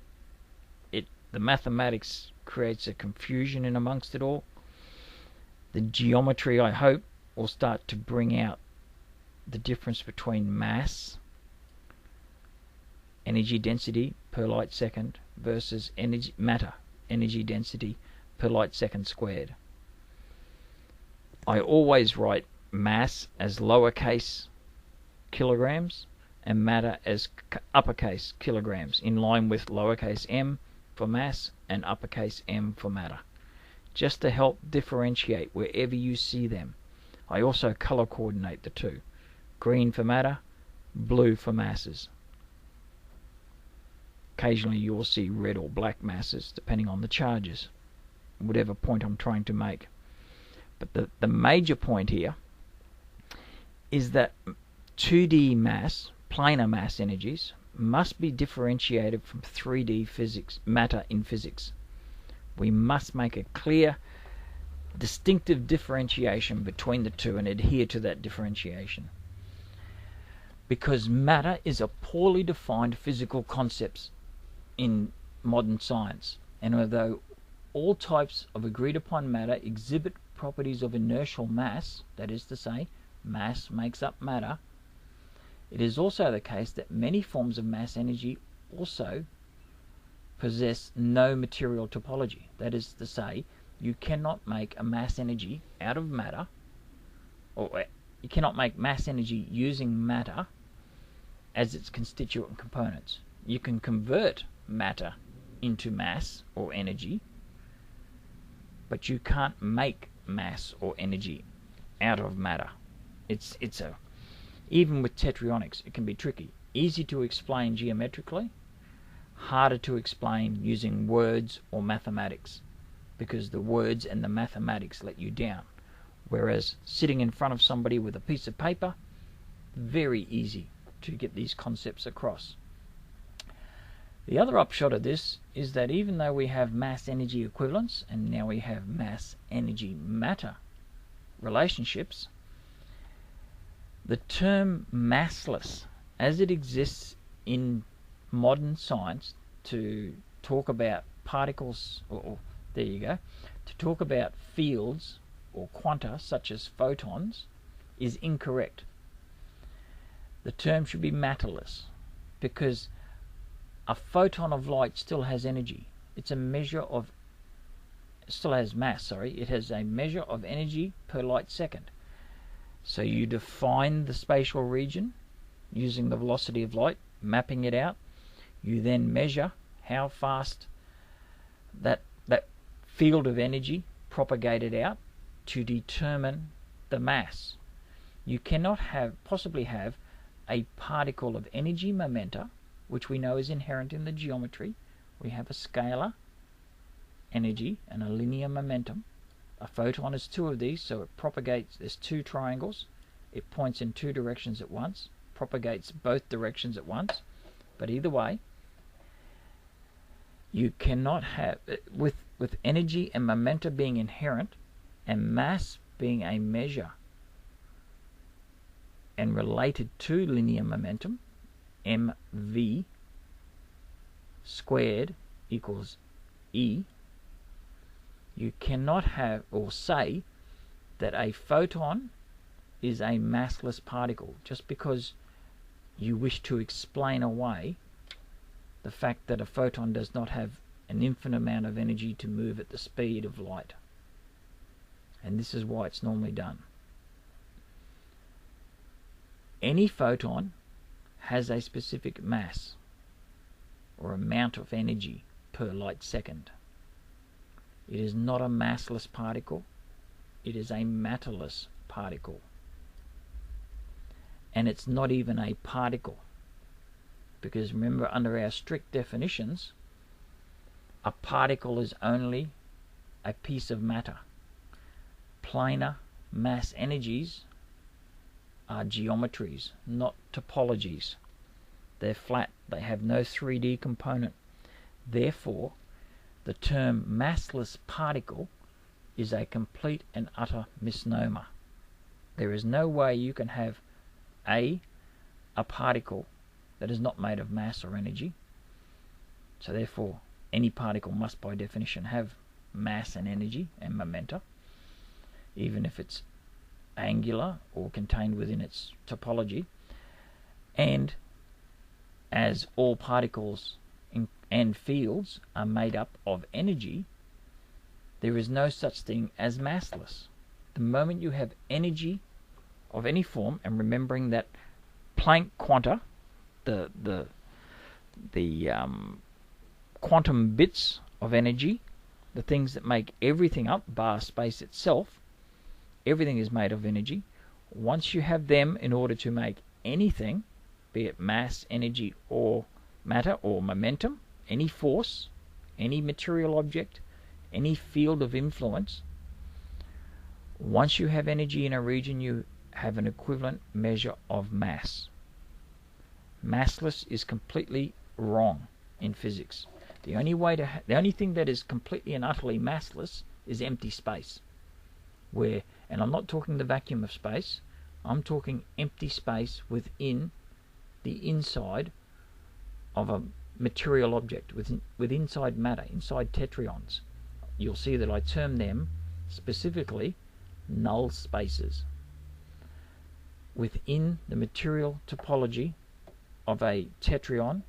The mathematics creates a confusion in amongst it all. The geometry, I hope, will start to bring out the difference between mass, energy density per light second, versus matter, energy density per light second squared. I always write mass as lowercase kilograms and matter as uppercase kilograms, in line with lowercase m for mass and uppercase M for matter, just to help differentiate wherever you see them. I also color coordinate the two: green for matter, blue for masses. Occasionally you'll see red or black masses depending on the charges, whatever point I'm trying to make. But the major point here is that 2D mass, planar mass energies, must be differentiated from 3D physics, matter in physics. We must make a clear, distinctive differentiation between the two and adhere to that differentiation. Because matter is a poorly defined physical concept in modern science, and although all types of agreed upon matter exhibit properties of inertial mass, that is to say, mass makes up matter, it is also the case that many forms of mass energy also possess no material topology. That is to say, you cannot make a mass energy out of matter, or you cannot make mass energy using matter as its constituent components. You can convert matter into mass or energy, but you can't make mass or energy out of matter. Even with Tetryonics, it can be tricky. Easy to explain geometrically, harder to explain using words or mathematics, because the words and the mathematics let you down. Whereas sitting in front of somebody with a piece of paper, very easy to get these concepts across. The other upshot of this is that even though we have mass-energy equivalence, and now we have mass-energy-matter relationships, the term massless, as it exists in modern science to talk about particles, or there you go, to talk about fields or quanta such as photons, is incorrect. The term should be matterless, because a photon of light still has energy. It's a measure of, still has mass, it has a measure of energy per light second. So you define the spatial region using the velocity of light, mapping it out. You then measure how fast that field of energy propagated out to determine the mass. You cannot possibly have a particle of energy momenta, which we know is inherent in the geometry. We have a scalar energy and a linear momentum. A photon is two of these, so it propagates. There's two triangles. It points in two directions at once, propagates both directions at once. But either way, you cannot have, with energy and momenta being inherent and mass being a measure and related to linear momentum, mv squared equals E, you cannot have or say that a photon is a massless particle just because you wish to explain away the fact that a photon does not have an infinite amount of energy to move at the speed of light. And this is why it's normally done. Any photon has a specific mass or amount of energy per light second. It is not a massless particle. It is a matterless particle. And it's not even a particle. Because remember, under our strict definitions, a particle is only a piece of matter. Planar mass energies are geometries, not topologies. They're flat. They have no 3D component. Therefore, the term massless particle is a complete and utter misnomer. There is no way you can have a particle that is not made of mass or energy. So therefore, any particle must by definition have mass and energy and momenta, even if it's angular or contained within its topology. And as all particles and fields are made up of energy, there is no such thing as massless. The moment you have energy of any form, and remembering that Planck quanta, the quantum bits of energy, the things that make everything up, bar space itself, everything is made of energy. Once you have them, in order to make anything, be it mass, energy, or matter, or momentum, any force, any material object, any field of influence, once you have energy in a region, you have an equivalent measure of mass. Massless is completely wrong in physics. The only thing that is completely and utterly massless is empty space. And I'm not talking the vacuum of space, I'm talking empty space within the inside of a material object, with inside matter, inside tetryons. You'll see that I term them specifically null spaces. Within the material topology of a tetryon,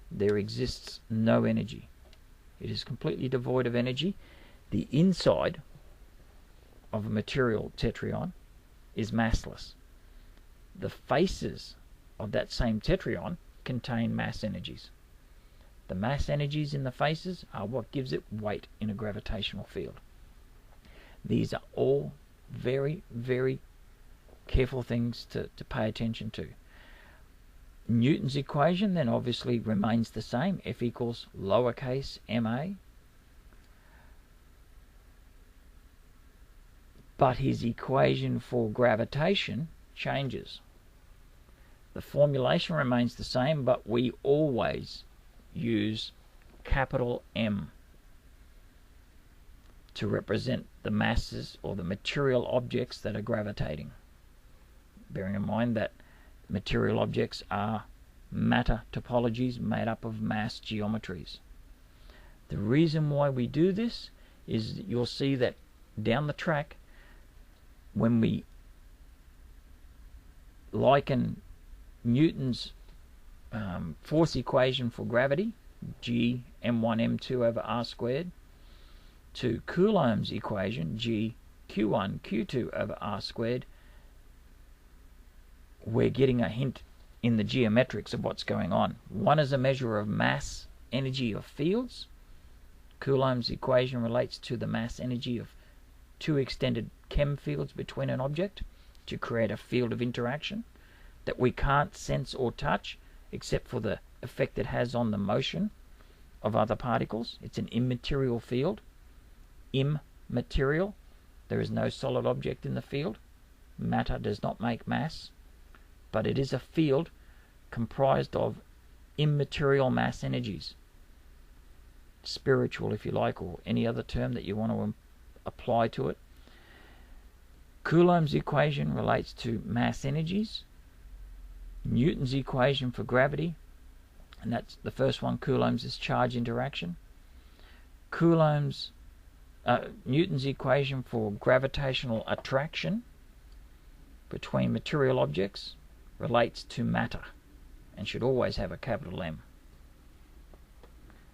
there exists no energy. It is completely devoid of energy. The inside of a material tetryon is massless. The faces of that same tetryon contain mass energies. The mass energies in the faces are what gives it weight in a gravitational field. These are all very, very careful things to pay attention to. Newton's equation then obviously remains the same, F equals lowercase ma. But his equation for gravitation changes. The formulation remains the same, but we always use capital M to represent the masses or the material objects that are gravitating. Bearing in mind that material objects are matter topologies made up of mass geometries. The reason why we do this is that you'll see that down the track, when we liken Newton's force equation for gravity, G m1 m2 over r squared, to Coulomb's equation, G q1 q2 over r squared, we're getting a hint in the geometrics of what's going on. One is a measure of mass energy of fields. Coulomb's equation relates to the mass energy of two extended chem fields between an object to create a field of interaction that we can't sense or touch except for the effect it has on the motion of other particles. It's an immaterial field. Immaterial. There is no solid object in the field. Matter does not make mass, but it is a field comprised of immaterial mass energies. Spiritual, if you like, or any other term that you want to apply to it. Coulomb's equation relates to mass energies. Newton's equation for gravity, and that's the first one, Coulomb's, is charge interaction. Newton's equation for gravitational attraction between material objects relates to matter and should always have a capital M.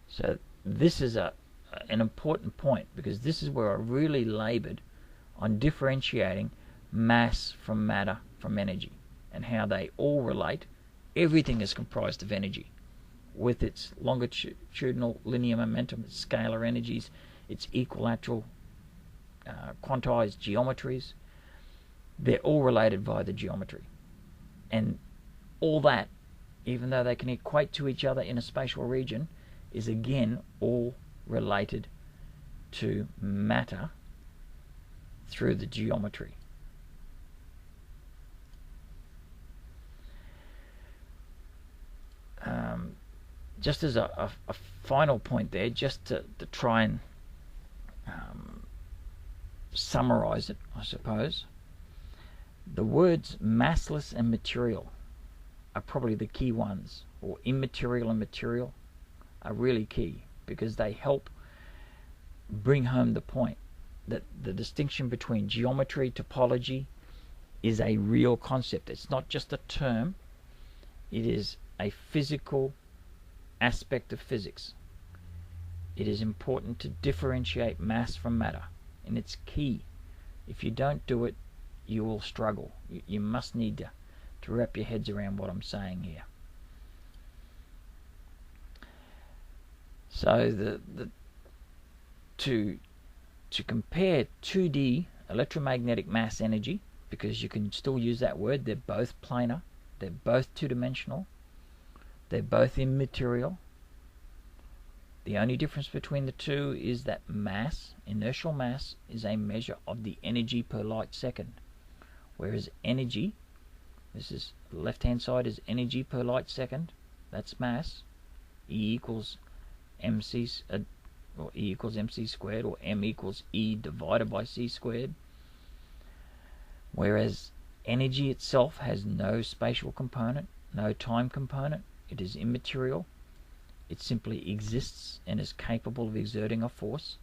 So this is an important point, because this is where I really labored on differentiating mass from matter from energy, and how they all relate. Everything is comprised of energy, with its longitudinal linear momentum, its scalar energies, its equilateral quantized geometries. They're all related via the geometry. And all that, even though they can equate to each other in a spatial region, is again all related to matter through the geometry. Just as a final point there, just to try and summarize it, I suppose, the words massless and material are probably the key ones, or immaterial and material are really key, because they help bring home the point that the distinction between geometry, topology is a real concept. It's not just a term, it is a physical aspect of physics. It is important to differentiate mass from matter, and it's key. If you don't do it, you will struggle. You must need to wrap your heads around what I'm saying here. So to compare 2D electromagnetic mass energy, because you can still use that word, they're both planar, they're both two-dimensional, they're both immaterial. The only difference between the two is that mass, inertial mass, is a measure of the energy per light second, whereas energy, this is the left-hand side, is energy per light second. That's mass. E equals mc, or E equals mc squared, or m equals E divided by c squared. Whereas energy itself has no spatial component, no time component. It is immaterial. It simply exists and is capable of exerting a force.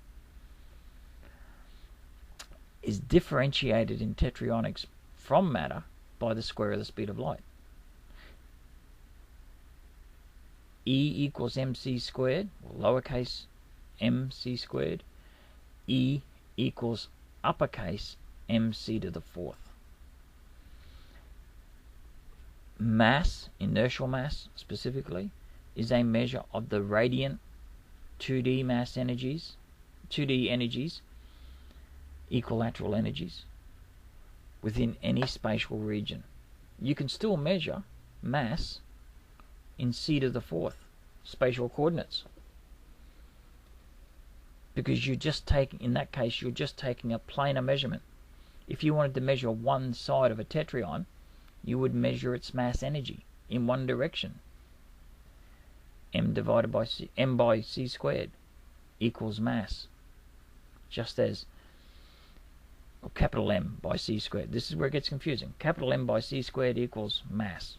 Is differentiated in Tetryonics from matter by the square of the speed of light. E equals mc squared, or lowercase mc squared. E equals uppercase mc to the fourth. Mass, inertial mass specifically, is a measure of the radiant 2D mass energies, 2D energies, equilateral energies, within any spatial region. You can still measure mass in c to the fourth spatial coordinates, because you're just taking, in that case, you're just taking a planar measurement. If you wanted to measure one side of a tetryon, you would measure its mass energy in one direction. m divided by c, m by c squared equals mass, just as capital M by c squared. This is where it gets confusing. Capital M by c squared equals mass.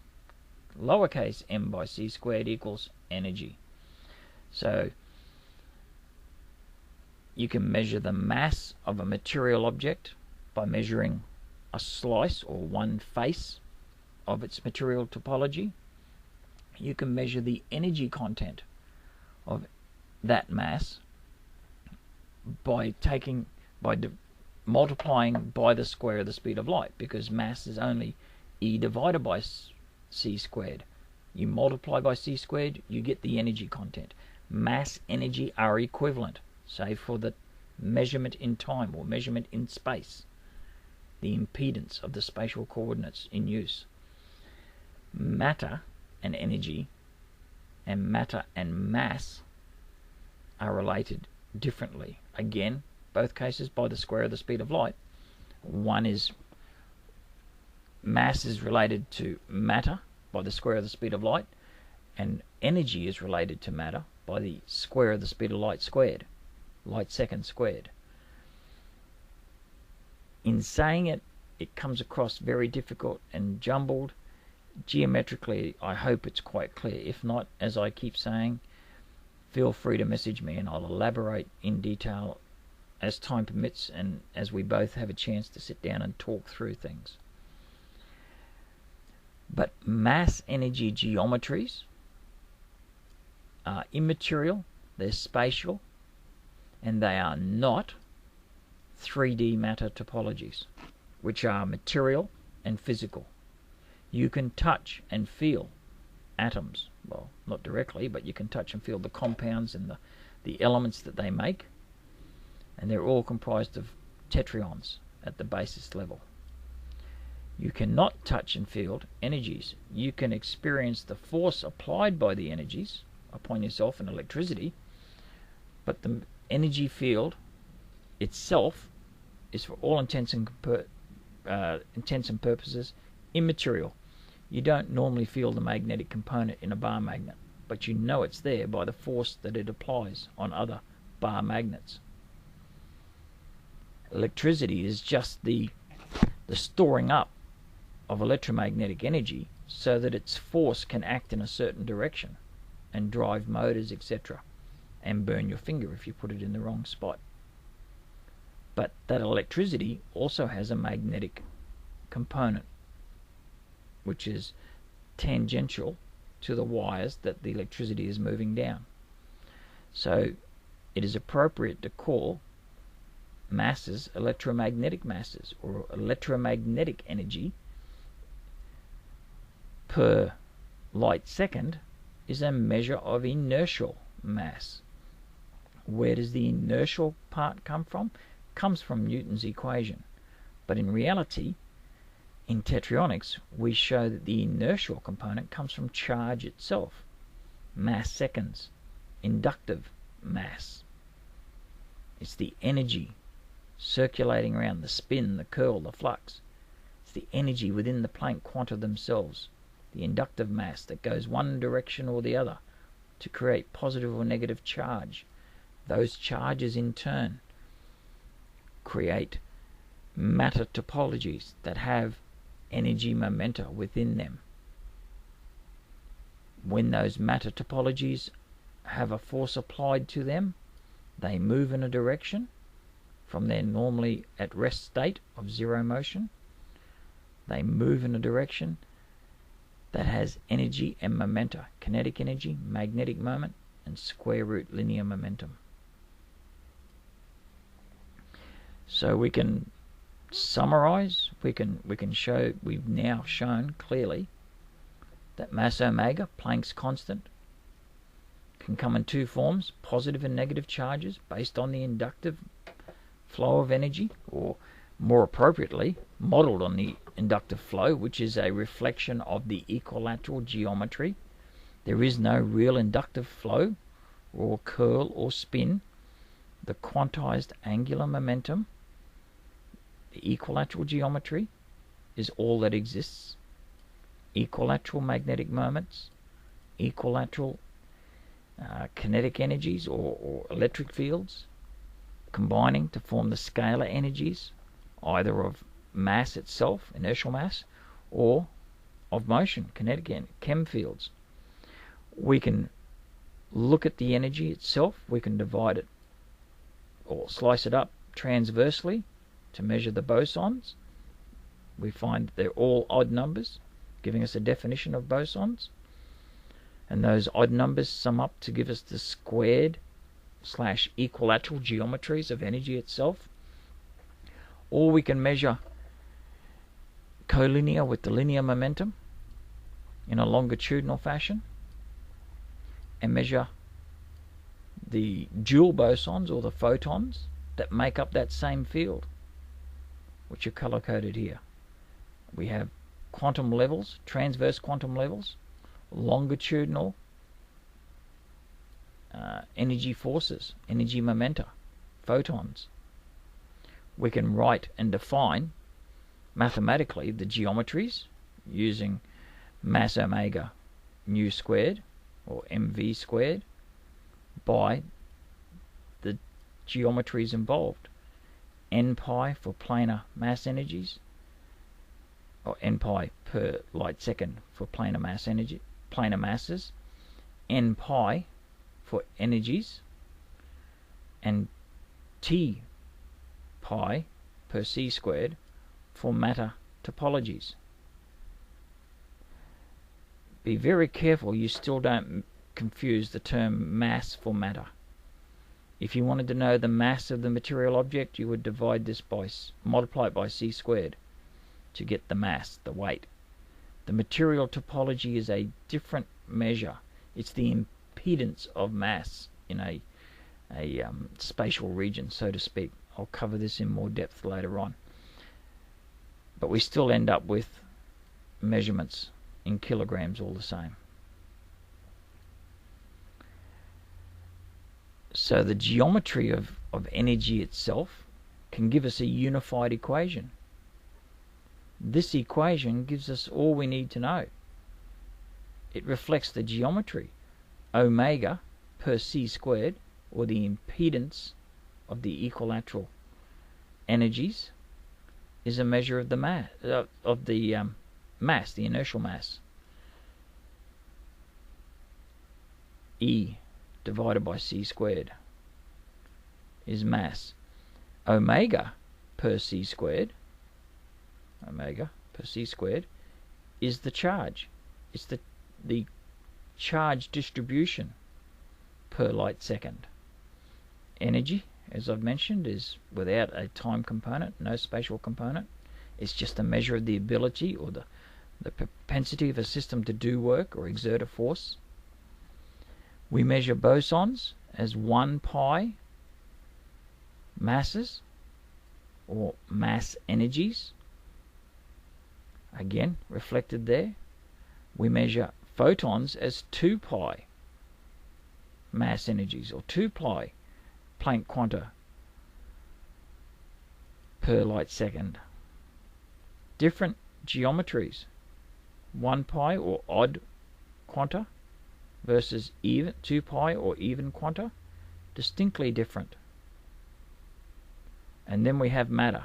Lowercase m by c squared equals energy. So you can measure the mass of a material object by measuring a slice or one face of its material topology. You can measure the energy content of that mass by multiplying by the square of the speed of light, because mass is only E divided by c squared. You multiply by c squared, you get the energy content. Mass, energy are equivalent, save for the measurement in time or measurement in space, the impedance of the spatial coordinates in use. Matter and energy, and matter and mass, are related differently. Again, both cases by the square of the speed of light. One is mass is related to matter by the square of the speed of light, and energy is related to matter by the square of the speed of light squared, light second squared. In saying it, it comes across very difficult and jumbled. Geometrically, I hope it's quite clear. If not, as I keep saying, feel free to message me and I'll elaborate in detail as time permits and as we both have a chance to sit down and talk through things. But mass energy geometries are immaterial, they're spatial, and they are not 3D matter topologies, which are material and physical. You can touch and feel atoms. Well, not directly, but you can touch and feel the compounds and the elements that they make. And they're all comprised of tetrons at the basis level. You cannot touch and feel energies. You can experience the force applied by the energies upon yourself in electricity, but the energy field itself is, for all intents and purposes, immaterial. You don't normally feel the magnetic component in a bar magnet, but you know it's there by the force that it applies on other bar magnets. Electricity is just the storing up of electromagnetic energy so that its force can act in a certain direction and drive motors, etc., and burn your finger if you put it in the wrong spot. But that electricity also has a magnetic component, which is tangential to the wires that the electricity is moving down. So it is appropriate to call masses electromagnetic masses, or electromagnetic energy per light second is a measure of inertial mass. Where does the inertial part come from? It comes from Newton's equation. But in reality, in Tetryonics, we show that the inertial component comes from charge itself, mass seconds, inductive mass. It's the energy circulating around, the spin, the curl, the flux. It's the energy within the Planck quanta themselves, the inductive mass that goes one direction or the other to create positive or negative charge. Those charges in turn create matter topologies that have energy momenta within them. When those matter topologies have a force applied to them, they move in a direction from their normally at rest state of zero motion. They move in a direction that has energy and momenta, kinetic energy, magnetic moment, and square root linear momentum. So we can summarize, we can show, we've now shown clearly that mass omega, Planck's constant, can come in two forms, positive and negative charges based on the inductive flow of energy, or more appropriately, modeled on the inductive flow, which is a reflection of the equilateral geometry. There is no real inductive flow or curl or spin. The quantized angular momentum, the equilateral geometry, is all that exists. Equilateral magnetic moments, equilateral kinetic energies or electric fields combining to form the scalar energies, either of mass itself, inertial mass, or of motion, kinetic chem fields. We can look at the energy itself. We can divide it or slice it up transversely to measure the bosons. We find they're all odd numbers, giving us a definition of bosons. And those odd numbers sum up to give us the squared / equilateral geometries of energy itself. Or we can measure collinear with the linear momentum in a longitudinal fashion and measure the dual bosons or the photons that make up that same field, which are color-coded here. We have quantum levels, transverse quantum levels, longitudinal energy forces, energy momenta, photons. We can write and define mathematically the geometries using mass.OMEGA mu squared or mv squared by the geometries involved. N pi for planar mass energies, or n pi per light second for planar mass energy, planar masses, n pi for energies, and t pi per c squared for matter topologies. Be very careful you still don't confuse the term mass for matter. If you wanted to know the mass of the material object, you would divide this by, multiply it by c squared to get the mass, the weight. The material topology is a different measure. It's the impedance of mass in a spatial region, so to speak. I'll cover this in more depth later on. But we still end up with measurements in kilograms all the same. So the geometry of energy itself can give us a unified equation. This equation gives us all we need to know. It reflects the geometry. Omega per c squared, or the impedance of the equilateral energies, is a measure of the mass, the inertial mass. E divided by c squared is mass. Omega per c squared, is the charge. It's the charge distribution per light second. Energy, as I've mentioned, is without a time component, no spatial component. It's just a measure of the ability or the propensity of a system to do work or exert a force. We measure bosons as 1 pi masses or mass energies, again reflected there. We measure photons as 2 pi mass energies or 2 pi Planck quanta per light second. Different geometries. 1 pi or odd quanta versus even 2 pi or even quanta, distinctly different. And then we have matter,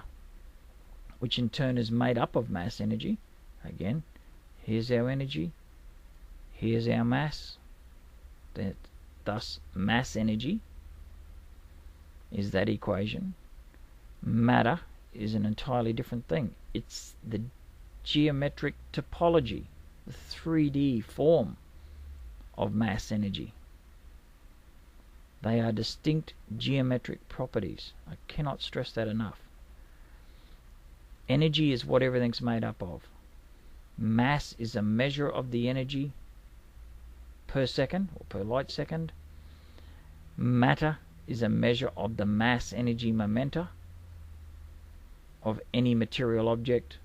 which in turn is made up of mass energy. Again, here's our energy, here's our mass. Thus, mass energy is that equation. Matter is an entirely different thing. It's the geometric topology, the 3D form of mass energy. They are distinct geometric properties. I cannot stress that enough. Energy is what everything's made up of. Mass is a measure of the energy per second or per light second. Matter is a measure of the mass energy momenta of any material object.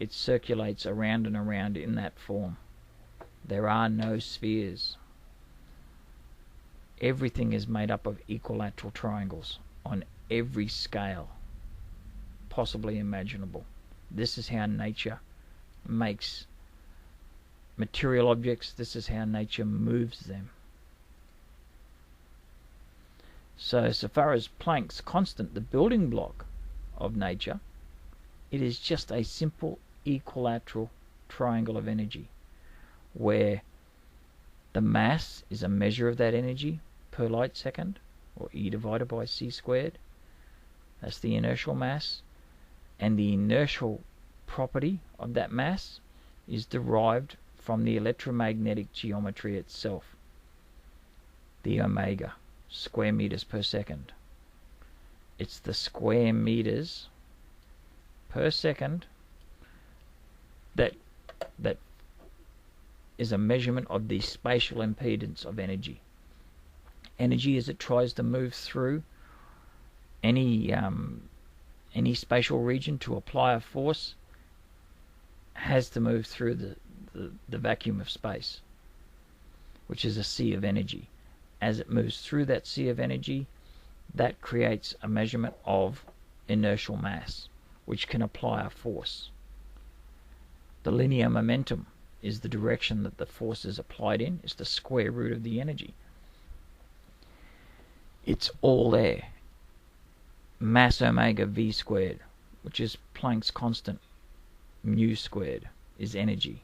It circulates around and around in that form. There are no spheres. Everything is made up of equilateral triangles on every scale possibly imaginable. This is how nature makes material objects, this is how nature moves them. So far as Planck's constant, the building block of nature, it is just a simple equilateral triangle of energy, where the mass is a measure of that energy per light second, or E divided by c squared. That's the inertial mass. And the inertial property of that mass is derived from the electromagnetic geometry itself, the omega, square meters per second. It's the square meters per second that is a measurement of the spatial impedance of energy. Energy, as it tries to move through any spatial region to apply a force, has to move through the vacuum of space, which is a sea of energy. As it moves through that sea of energy, that creates a measurement of inertial mass, which can apply a force. The linear momentum is the direction that the force is applied in. It's the square root of the energy. It's all there. Mass omega v squared, which is Planck's constant, mu squared, is energy.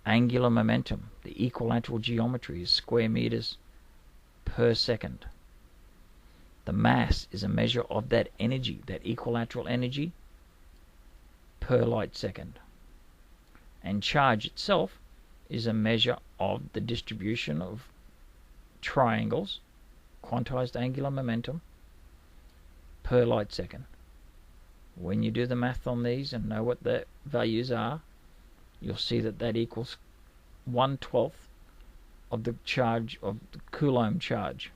Angular momentum, the equilateral geometry, is square meters per second. The mass is a measure of that energy, that equilateral energy, per light second. And charge itself is a measure of the distribution of triangles, quantized angular momentum, per light second. When you do the math on these and know what the values are, you'll see that that equals 1/12 of the charge of the Coulomb charge.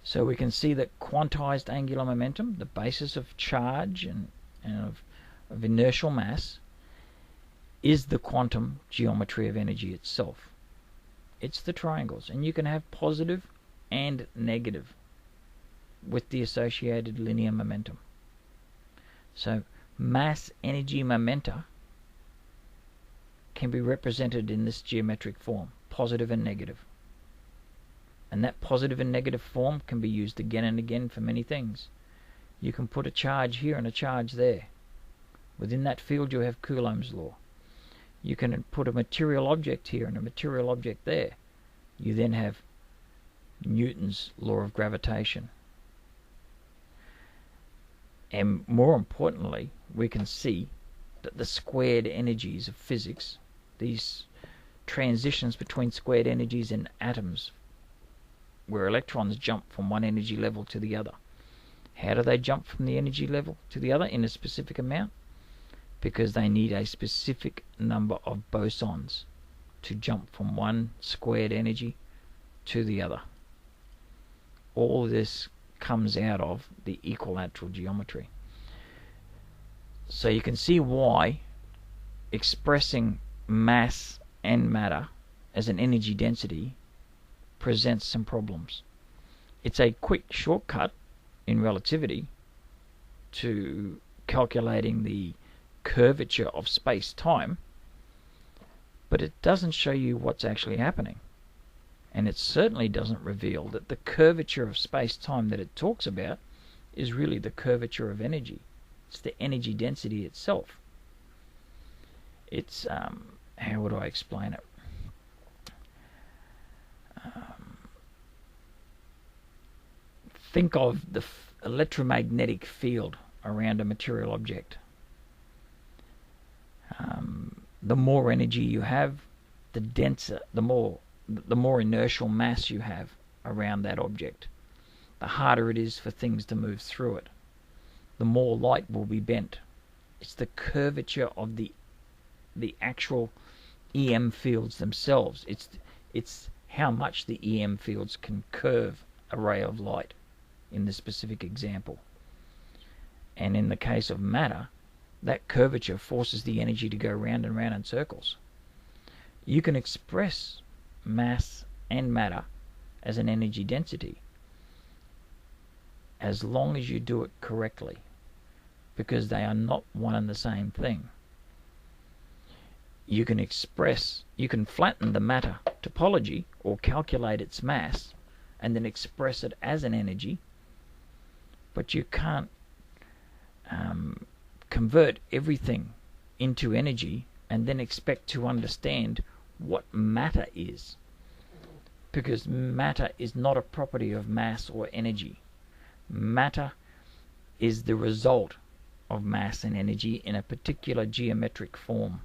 So we can see that quantized angular momentum, the basis of charge and of inertial mass, is the quantum geometry of energy itself. It's the triangles, and you can have positive and negative with the associated linear momentum. So mass, energy, momenta can be represented in this geometric form, positive and negative. And that positive and negative form can be used again and again for many things. You can put a charge here and a charge there. Within that field you have Coulomb's law. You can put a material object here and a material object there. You then have Newton's law of gravitation. And more importantly, we can see that the squared energies of physics, these transitions between squared energies in atoms, where electrons jump from one energy level to the other. How do they jump from the energy level to the other in a specific amount? Because they need a specific number of bosons to jump from one squared energy to the other. All this comes out of the equilateral geometry. So you can see why expressing mass and matter as an energy density presents some problems. It's a quick shortcut in relativity to calculating the curvature of space-time, but it doesn't show you what's actually happening. And it certainly doesn't reveal that the curvature of space-time that it talks about is really the curvature of energy. It's the energy density itself. It's, how would I explain it? Think of the electromagnetic field around a material object. The more energy you have, the denser, the more inertial mass you have around that object. The harder it is for things to move through it. The more light will be bent. It's the curvature of the actual EM fields themselves. It's how much the EM fields can curve a ray of light in this specific example. And in the case of matter, that curvature forces the energy to go round and round in circles. You can express mass and matter as an energy density as long as you do it correctly, because they are not one and the same thing. you can flatten the matter topology or calculate its mass and then express it as an energy, but you can't convert everything into energy and then expect to understand what matter is, because matter is not a property of mass or energy. Matter is the result of mass and energy in a particular geometric form.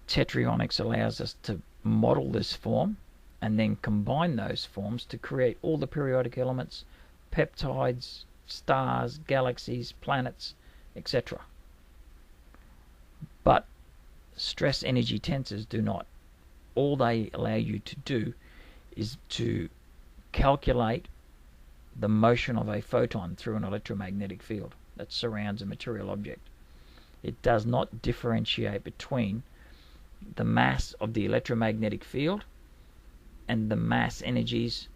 Tetryonics allows us to model this form and then combine those forms to create all the periodic elements, peptides, stars, galaxies, planets, etc. But stress energy tensors do not. All they allow you to do is to calculate the motion of a photon through an electromagnetic field that surrounds a material object. It does not differentiate between the mass of the electromagnetic field and the mass energies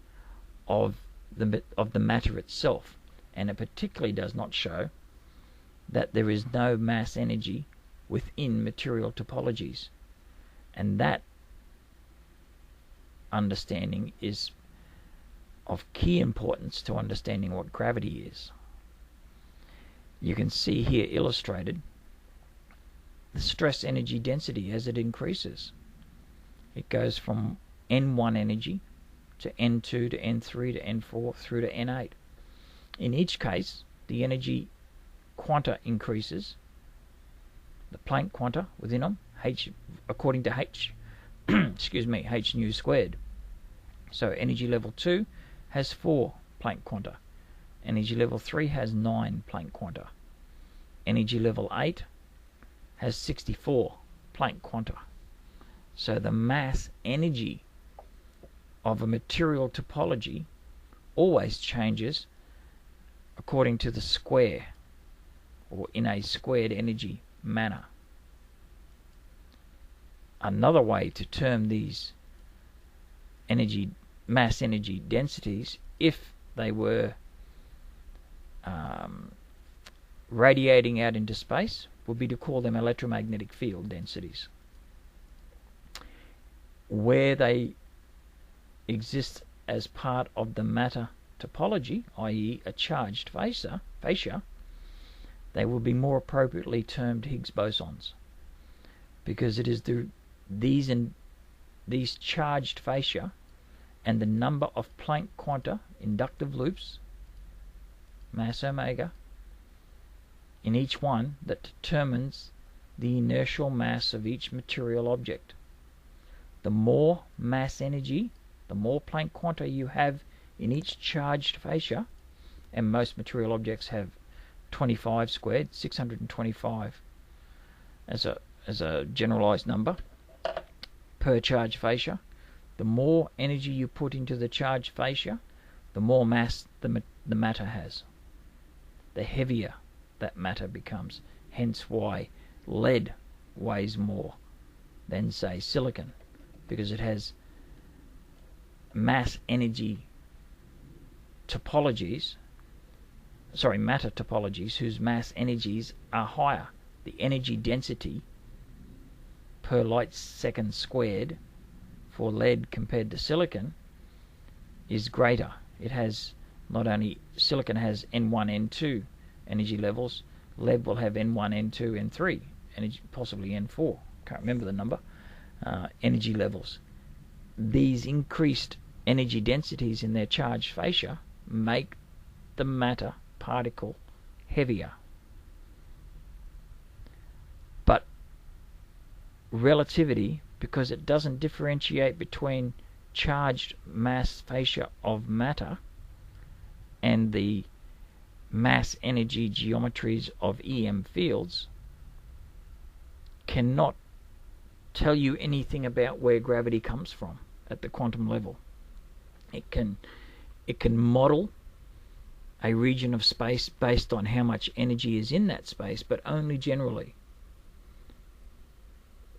of the matter itself, and it particularly does not show that there is no mass energy within material topologies, and that understanding is of key importance to understanding what gravity is. You can see here illustrated the stress energy density as it increases. It goes from N1 energy to N2 to N3 to N4 through to N8. In each case, the energy quanta increases, the Planck quanta within them, H according to H, excuse me, H nu squared. So energy level 2 has 4 Planck quanta. Energy level 3 has 9 Planck quanta. Energy level 8 has 64 Planck quanta. So the mass energy of a material topology always changes according to the square, or in a squared energy manner. Another way to term these mass energy densities, if they were radiating out into space, would be to call them electromagnetic field densities. Where they exist as part of the matter topology, i.e. a charged fascia, they will be more appropriately termed Higgs bosons, because it is these charged fascia and the number of Planck quanta inductive loops, mass omega, in each one that determines the inertial mass of each material object. The more mass energy, the more Planck quanta you have in each charged fascia, and most material objects have 25 squared, 625 as a generalized number per charged fascia. The more energy you put into the charged fascia, the more mass the matter has. The heavier that matter becomes. Hence why lead weighs more than, say, silicon, because it has mass energy topologies, matter topologies whose mass energies are higher. The energy density per light second squared for lead compared to silicon is greater. It has not only, silicon has N1, N2 energy levels, lead will have N1, N2, N3, energy, possibly N4, can't remember the number, energy levels. These increased energy densities in their charged fascia make the matter particle heavier. But relativity, because it doesn't differentiate between charged mass fascia of matter and the mass energy geometries of EM fields, cannot tell you anything about where gravity comes from at the quantum level. It can model a region of space based on how much energy is in that space, but only generally.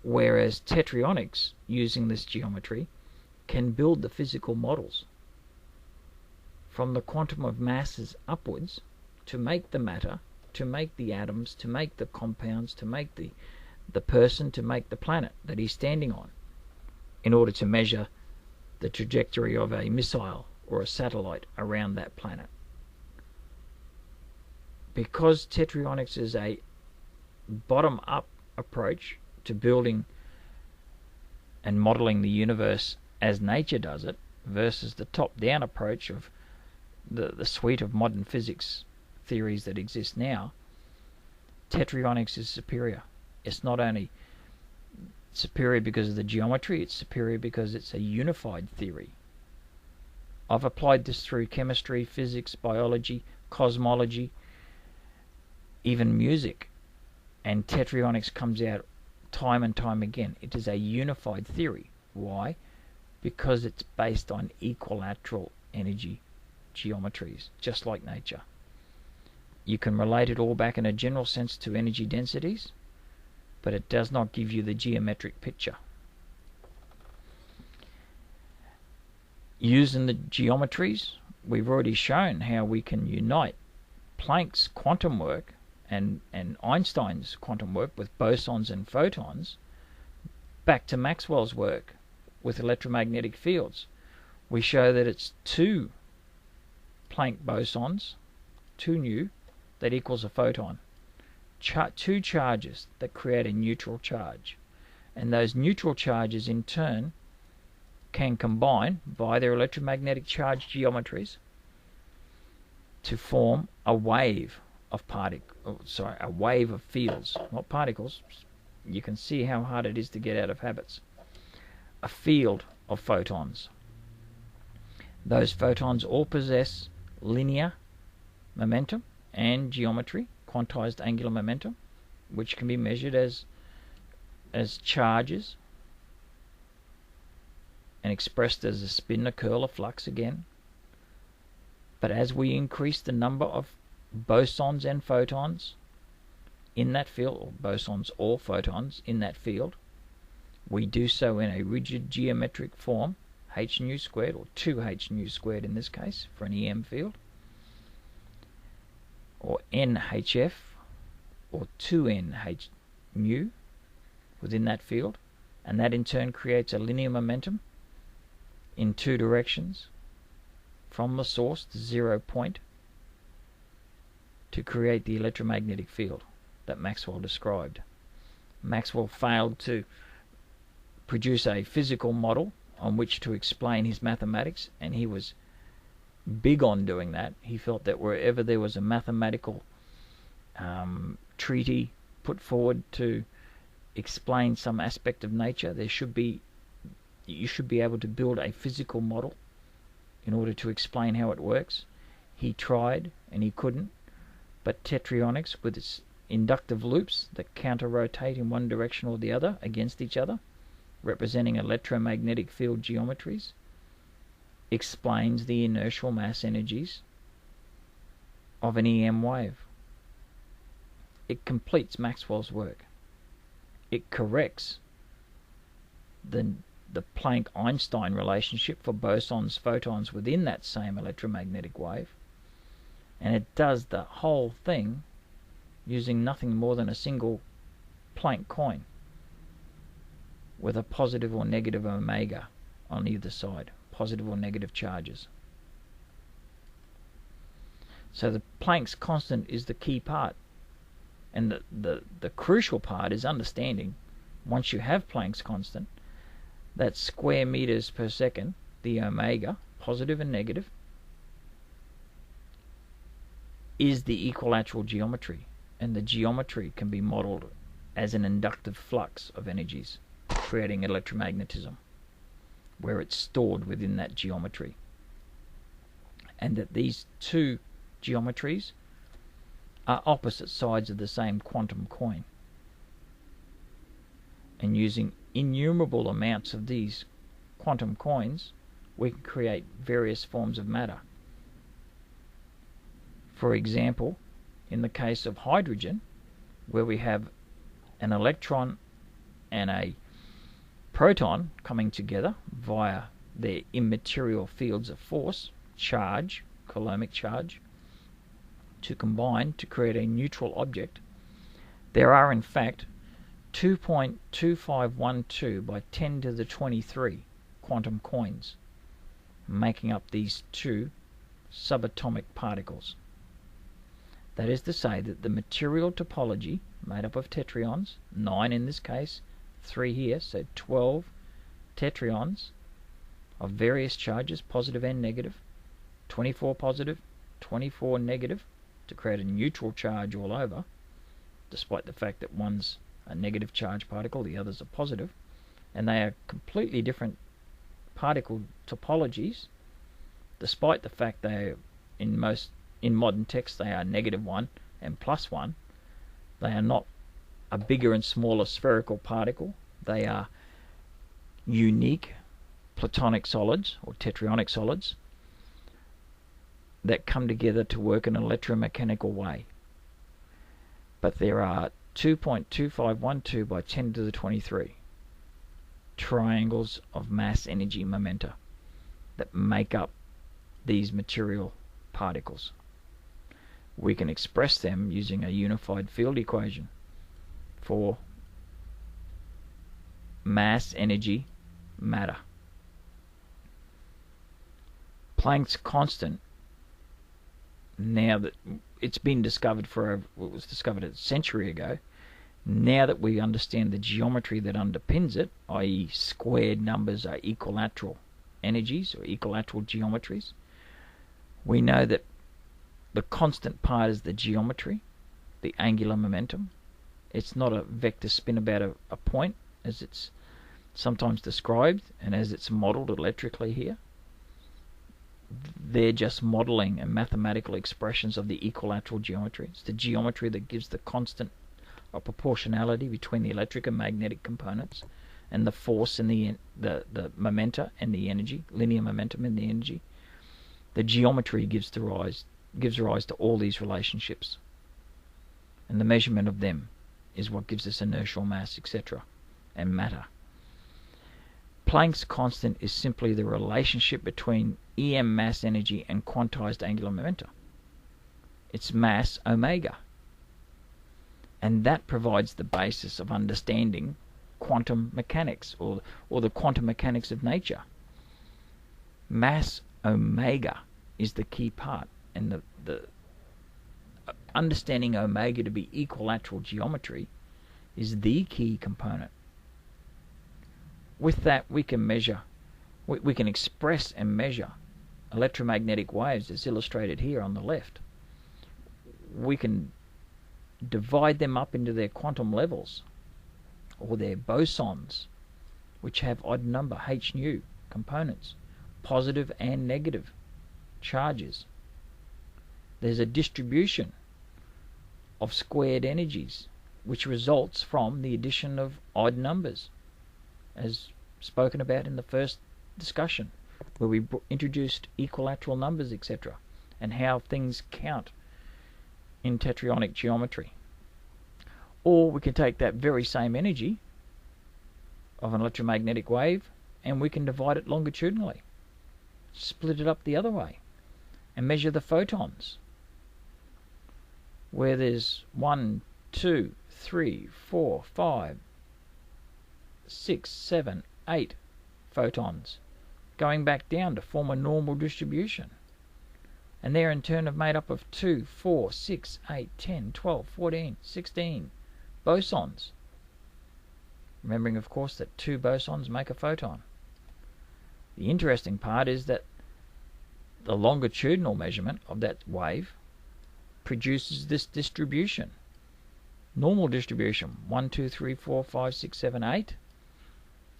Whereas Tetryonics, using this geometry, can build the physical models from the quantum of masses upwards to make the matter to make the atoms, to make the compounds, to make the person, to make the planet that he's standing on, in order to measure the trajectory of a missile or a satellite around that planet. Because Tetryonics is a bottom-up approach to building and modeling the universe as nature does it, versus the top-down approach of the suite of modern physics theories that exist now, Tetryonics is superior. It's not only superior because of the geometry, it's superior because it's a unified theory. I've applied this through chemistry, physics, biology, cosmology, even music, and Tetryonics comes out time and time again. It is a unified theory. Why? Because it's based on equilateral energy geometries, just like nature. You can relate it all back in a general sense to energy densities, but it does not give you the geometric picture. Using the geometries, we've already shown how we can unite Planck's quantum work and Einstein's quantum work with bosons and photons back to Maxwell's work with electromagnetic fields. We show that it's two Planck bosons, 2 nu, that equals a photon. Two charges that create a neutral charge. And those neutral charges in turn can combine by their electromagnetic charge geometries to form a wave of a wave of fields, not particles. You can see how hard it is to get out of habits. A field of photons. Those photons all possess linear momentum and geometry, quantized angular momentum, which can be measured as charges and expressed as a spin, a curl, a flux again. But as we increase the number of bosons and photons in that field, or bosons or photons in that field, we do so in a rigid geometric form, h nu squared, or 2h nu squared in this case for an EM field, or NHF, or 2NH nu within that field, and that in turn creates a linear momentum in two directions from the source, the 0 point, to create the electromagnetic field that Maxwell described. Maxwell failed to produce a physical model on which to explain his mathematics, and he was big on doing that. He felt that wherever there was a mathematical treaty put forward to explain some aspect of nature, you should be able to build a physical model in order to explain how it works. He tried and he couldn't, but Tetryonics, with its inductive loops that counter-rotate in one direction or the other against each other, representing electromagnetic field geometries, explains the inertial mass energies of an EM wave. It completes Maxwell's work. It corrects the Planck-Einstein relationship for bosons, photons within that same electromagnetic wave, and it does the whole thing using nothing more than a single Planck coin with a positive or negative omega on either side, positive or negative charges. So the Planck's constant is the key part, and the crucial part is understanding, once you have Planck's constant, that square meters per second, the omega, positive and negative, is the equilateral geometry, and the geometry can be modeled as an inductive flux of energies, creating electromagnetism, where it's stored within that geometry. And that these two geometries are opposite sides of the same quantum coin. And using innumerable amounts of these quantum coins, we can create various forms of matter. For example, in the case of hydrogen, where we have an electron and a proton coming together via their immaterial fields of force, charge, coulombic charge, to combine to create a neutral object, there are in fact 2.2512 by 10 to the 23 quantum coins making up these two subatomic particles. That is to say that the material topology made up of tetrons, 9 in this case, 3 here, so 12 tetrons of various charges, positive and negative, 24 positive, 24 negative, to create a neutral charge all over, despite the fact that one's a negative charge particle, the other's a positive, and they are completely different particle topologies, despite the fact they are in modern texts they are -1 and +1. They are not a bigger and smaller spherical particle. They are unique platonic solids or Tetryonic solids that come together to work in an electromechanical way. But there are 2.2512 by 10 to the 23 triangles of mass, energy, momenta that make up these material particles. We can express them using a unified field equation for mass, energy, matter. Planck's constant, now that it's been discovered it was discovered a century ago, now that we understand the geometry that underpins it, i.e. squared numbers are equilateral energies or equilateral geometries, we know that the constant part is the geometry, the angular momentum. It's not a vector spin about a point as it's sometimes described and as it's modeled electrically here. They're just modeling and mathematical expressions of the equilateral geometry. It's the geometry that gives the constant of proportionality between the electric and magnetic components and the force and the momenta and the energy, linear momentum and the energy. The geometry gives rise to all these relationships, and the measurement of them is what gives us inertial mass, etc., and matter. Planck's constant is simply the relationship between EM mass energy and quantized angular momentum. It's mass omega, and that provides the basis of understanding quantum mechanics or the quantum mechanics of nature. Mass omega is the key part, and the understanding omega to be equilateral geometry is the key component. With that, we can measure, we can express and measure electromagnetic waves as illustrated here on the left. We can divide them up into their quantum levels or their bosons, which have odd number h nu components, positive and negative charges. There's a distribution of squared energies which results from the addition of odd numbers, as spoken about in the first discussion, where we introduced equilateral numbers, etc., and how things count in Tetryonic geometry. Or we can take that very same energy of an electromagnetic wave and we can divide it longitudinally, split it up the other way, and measure the photons, where there's 1, 2, 3, 4, 5, 6, 7, 8 photons going back down to form a normal distribution. And they're in turn made up of 2, 4, 6, 8, 10, 12, 14, 16 bosons. Remembering, of course, that 2 bosons make a photon. The interesting part is that the longitudinal measurement of that wave produces this distribution. Normal distribution, 1, 2, 3, 4, 5, 6, 7, 8,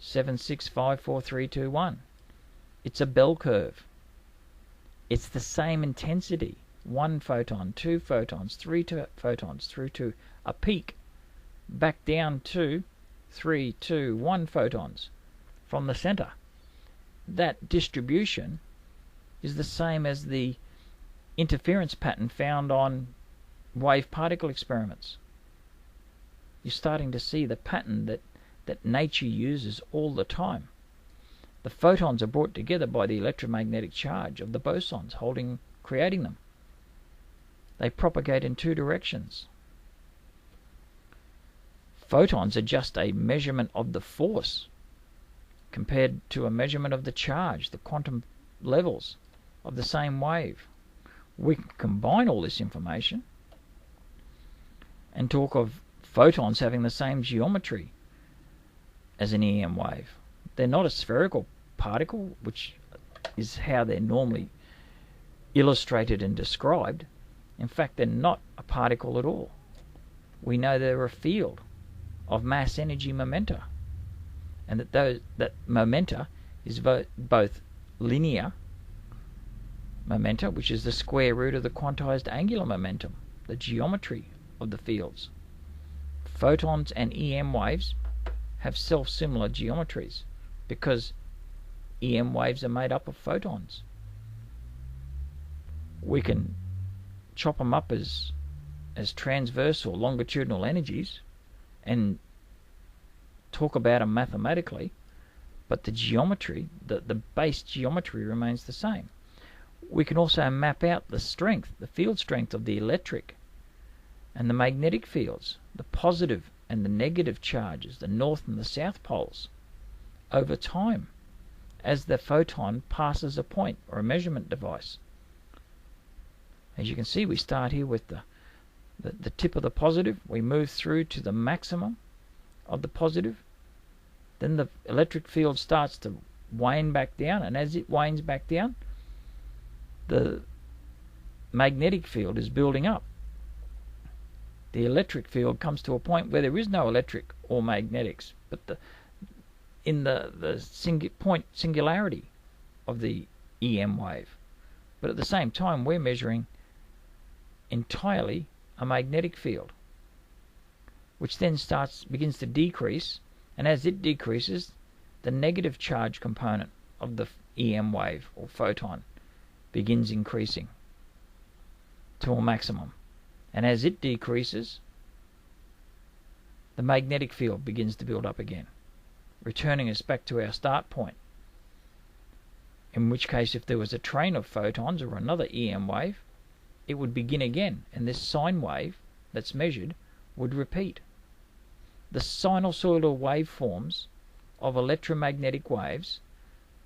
7, 6, 5, 4, 3, 2, 1. It's a bell curve. It's the same intensity, 1 photon, 2 photons, 3 photons, through to a peak, back down to 3, 2, 1 photons from the center. That distribution is the same as the interference pattern found on wave-particle experiments. You're starting to see the pattern that nature uses all the time. The photons are brought together by the electromagnetic charge of the bosons creating them. They propagate in two directions. Photons are just a measurement of the force compared to a measurement of the charge, the quantum levels of the same wave. We can combine all this information and talk of photons having the same geometry as an EM wave. They're not a spherical particle, which is how they're normally illustrated and described. In fact, they're not a particle at all. We know they're a field of mass, energy, momenta, and that momenta is both linear momenta, which is the square root of the quantized angular momentum, the geometry of the fields. Photons and EM waves have self-similar geometries because EM waves are made up of photons. We can chop them up as transverse or longitudinal energies and talk about them mathematically, but the geometry, the base geometry remains the same. We can also map out the strength, the field strength of the electric and the magnetic fields, the positive and the negative charges, the north and the south poles, over time as the photon passes a point or a measurement device. As you can see, we start here with the tip of the positive. We move through to the maximum of the positive. Then the electric field starts to wane back down, and as it wanes back down, the magnetic field is building up. The electric field comes to a point where there is no electric or magnetics, but in the singularity of the EM wave. But at the same time, we're measuring entirely a magnetic field, which then begins to decrease, and as it decreases, the negative charge component of the EM wave or photon begins increasing to a maximum. And as it decreases, the magnetic field begins to build up again, returning us back to our start point. In which case, if there was a train of photons or another EM wave, it would begin again, and this sine wave that's measured would repeat. The sinusoidal waveforms of electromagnetic waves,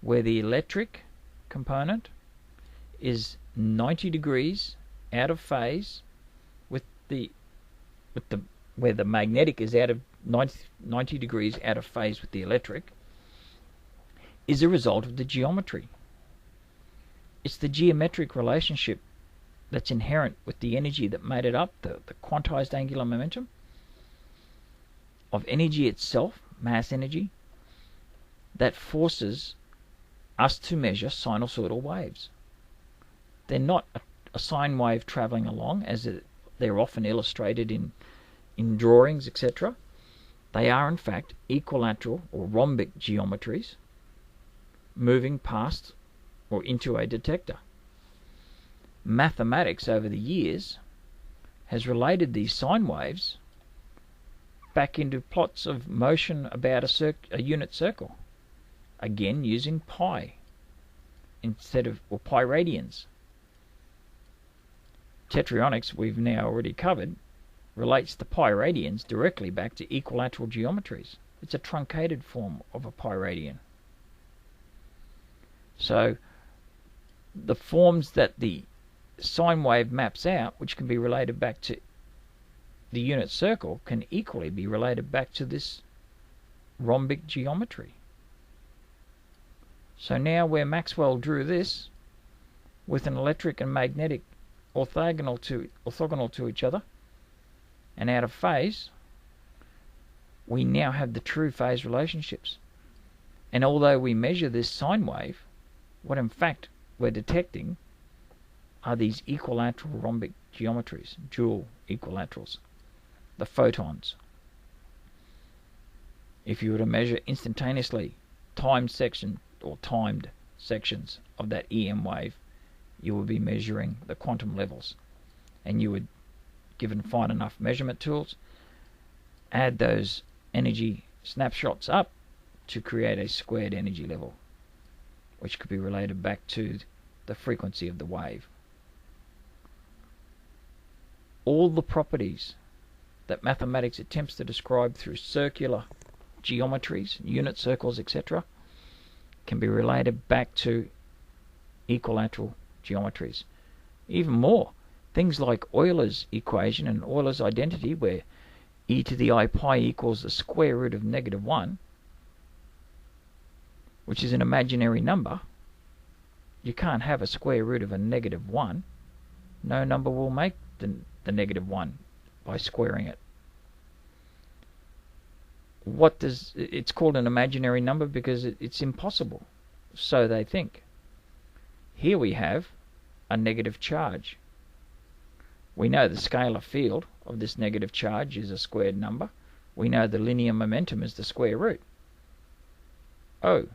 where the electric component is 90 degrees out of phase where the magnetic is out of 90 degrees out of phase with the electric, is a result of the geometry. It's the geometric relationship that's inherent with the energy that made it up, the quantized angular momentum of energy itself, mass energy, that forces us to measure sinusoidal waves. They're not a sine wave traveling along, as they're often illustrated in drawings, etc. They are, in fact, equilateral or rhombic geometries moving past or into a detector. Mathematics over the years has related these sine waves back into plots of motion about a unit circle, again using pi or pi radians. Tetryonics, we've now already covered, relates the pi radians directly back to equilateral geometries. It's a truncated form of a pi radian. So the forms that the sine wave maps out, which can be related back to the unit circle, can equally be related back to this rhombic geometry. So now where Maxwell drew this with an electric and magnetic orthogonal to each other and out of phase, we now have the true phase relationships. And although we measure this sine wave, what in fact we're detecting are these equilateral rhombic geometries, dual equilaterals, the photons. If you were to measure instantaneously timed sections of that EM wave, you would be measuring the quantum levels, and you would, given fine enough measurement tools, add those energy snapshots up to create a squared energy level, which could be related back to the frequency of the wave. all the properties that mathematics attempts to describe through circular geometries, unit circles, etc., can be related back to equilateral geometries. Even more, things like Euler's equation and Euler's identity, where e to the I pi equals the square root of -1, which is an imaginary number. You can't have a square root of a -1. No number will make the -1 by squaring it. It's called an imaginary number because it's impossible, so they think. Here we have a negative charge. We know the scalar field of this negative charge is a squared number. We know the linear momentum is the square root. Oh,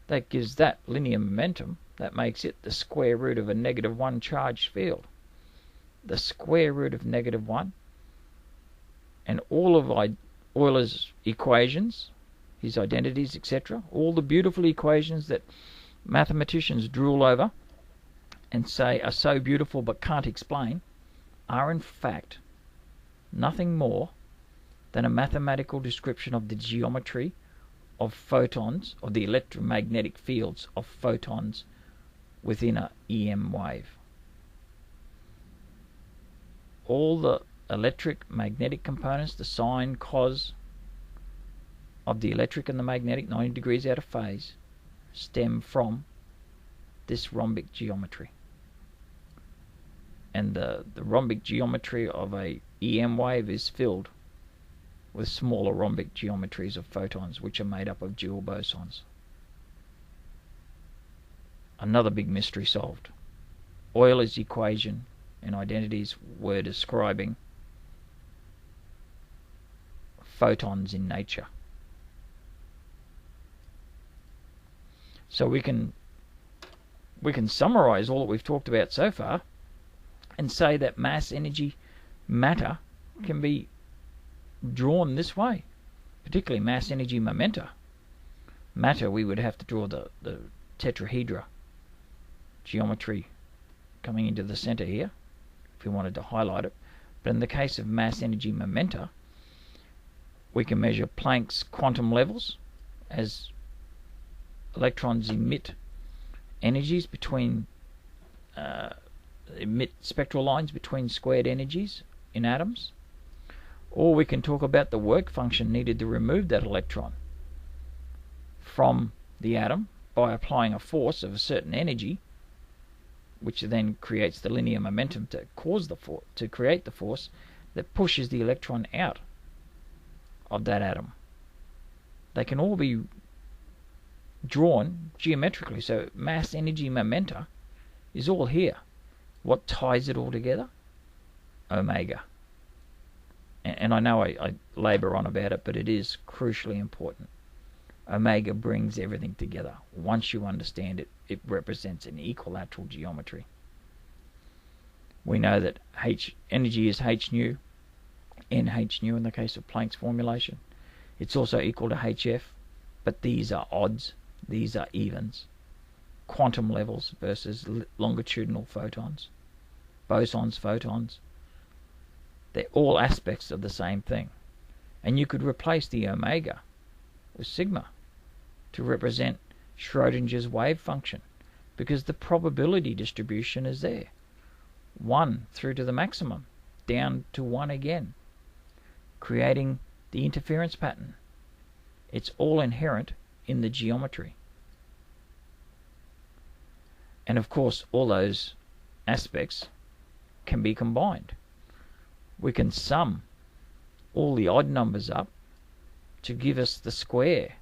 that gives that linear momentum, that makes it the square root of a -1 charged field. The square root of -1, and all of Euler's equations, his identities, etc., all the beautiful equations that mathematicians drool over and say are so beautiful but can't explain, are in fact nothing more than a mathematical description of the geometry of photons, or the electromagnetic fields of photons within a EM wave. All the electric magnetic components, the sine, cos of the electric and the magnetic, 90 degrees out of phase, stem from this rhombic geometry. And the rhombic geometry of a EM wave is filled with smaller rhombic geometries of photons, which are made up of dual bosons. Another big mystery solved. Euler's equation and identities were describing photons in nature. So we can summarize all that we've talked about so far and say that mass, energy, matter can be drawn this way, particularly mass, energy, momenta. Matter, we would have to draw the tetrahedra geometry coming into the center here if we wanted to highlight it. But in the case of mass, energy, momenta, we can measure Planck's quantum levels as electrons emit energies between emit spectral lines between squared energies in atoms, or we can talk about the work function needed to remove that electron from the atom by applying a force of a certain energy, which then creates the linear momentum to create the force that pushes the electron out of that atom. They can all be drawn geometrically. So mass, energy, momenta is all here. What ties it all together? Omega. And I know I labour on about it, but it is crucially important. Omega brings everything together. Once you understand it, it represents an equilateral geometry. We know that energy is h nu, nh nu in the case of Planck's formulation. It's also equal to hf, but these are odds, these are evens. Quantum levels versus longitudinal photons, bosons, photons. They're all aspects of the same thing. And you could replace the omega with sigma to represent Schrodinger's wave function, because the probability distribution is there. 1 through to the maximum, down to 1 again, creating the interference pattern. It's all inherent in the geometry. And of course, all those aspects can be combined. We can sum all the odd numbers up to give us the square,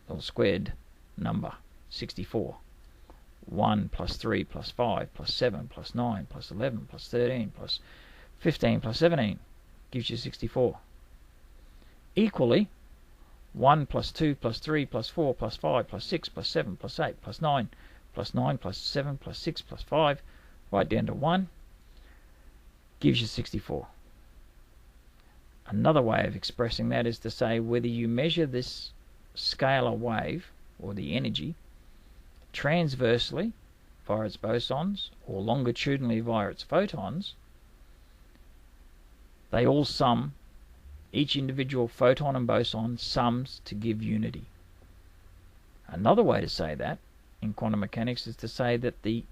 or squared number, 64. 1 plus 3 plus 5 plus 7 plus 9 plus 11 plus 13 plus 15 plus 17 gives you 64. Equally, 1 plus 2 plus 3 plus 4 plus 5 plus 6 plus 7 plus 8 plus 9 plus 9 plus 7 plus 6 plus 5, right down to 1, gives you 64. Another way of expressing that is to say whether you measure this scalar wave, or the energy, transversely via its bosons or longitudinally via its photons, They all sum, each individual photon and boson sums to give unity. Another way to say that in quantum mechanics is to say that the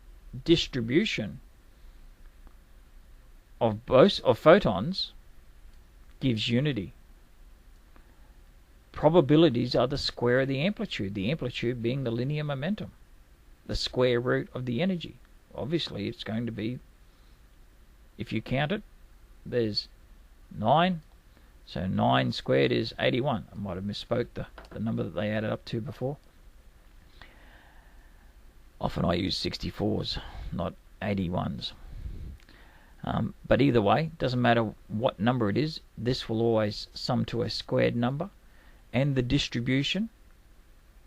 distribution of photons gives unity. Probabilities are the square of the amplitude being the linear momentum, the square root of the energy. Obviously, it's going to be, if you count it, there's 9, so 9 squared is 81. I might have misspoke the number that they added up to before. Often I use 64s, not 81s. But either way, doesn't matter what number it is, this will always sum to a squared number, and the distribution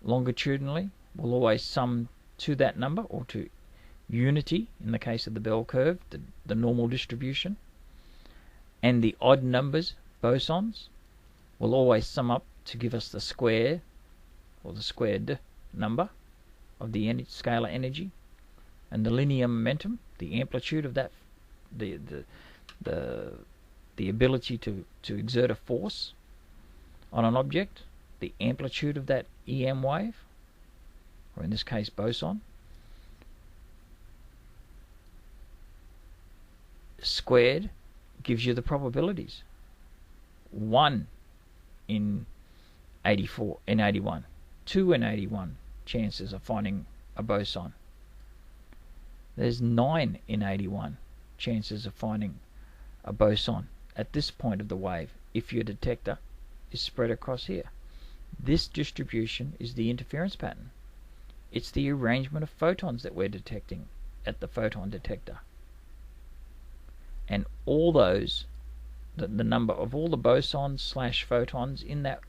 longitudinally will always sum to that number, or to unity in the case of the bell curve, the normal distribution. And the odd numbers, bosons, will always sum up to give us the square, or the squared number of the scalar energy. And the linear momentum, the amplitude of that, the ability to exert a force on an object, the amplitude of that EM wave, or in this case boson, squared gives you the probabilities. 1 in 81, 2 in 81 chances of finding a boson. There's 9 in 81 chances of finding a boson at this point of the wave if your detector is spread across here. This distribution is the interference pattern. It's the arrangement of photons that we're detecting at the photon detector. And all those, the number of all the bosons / photons in that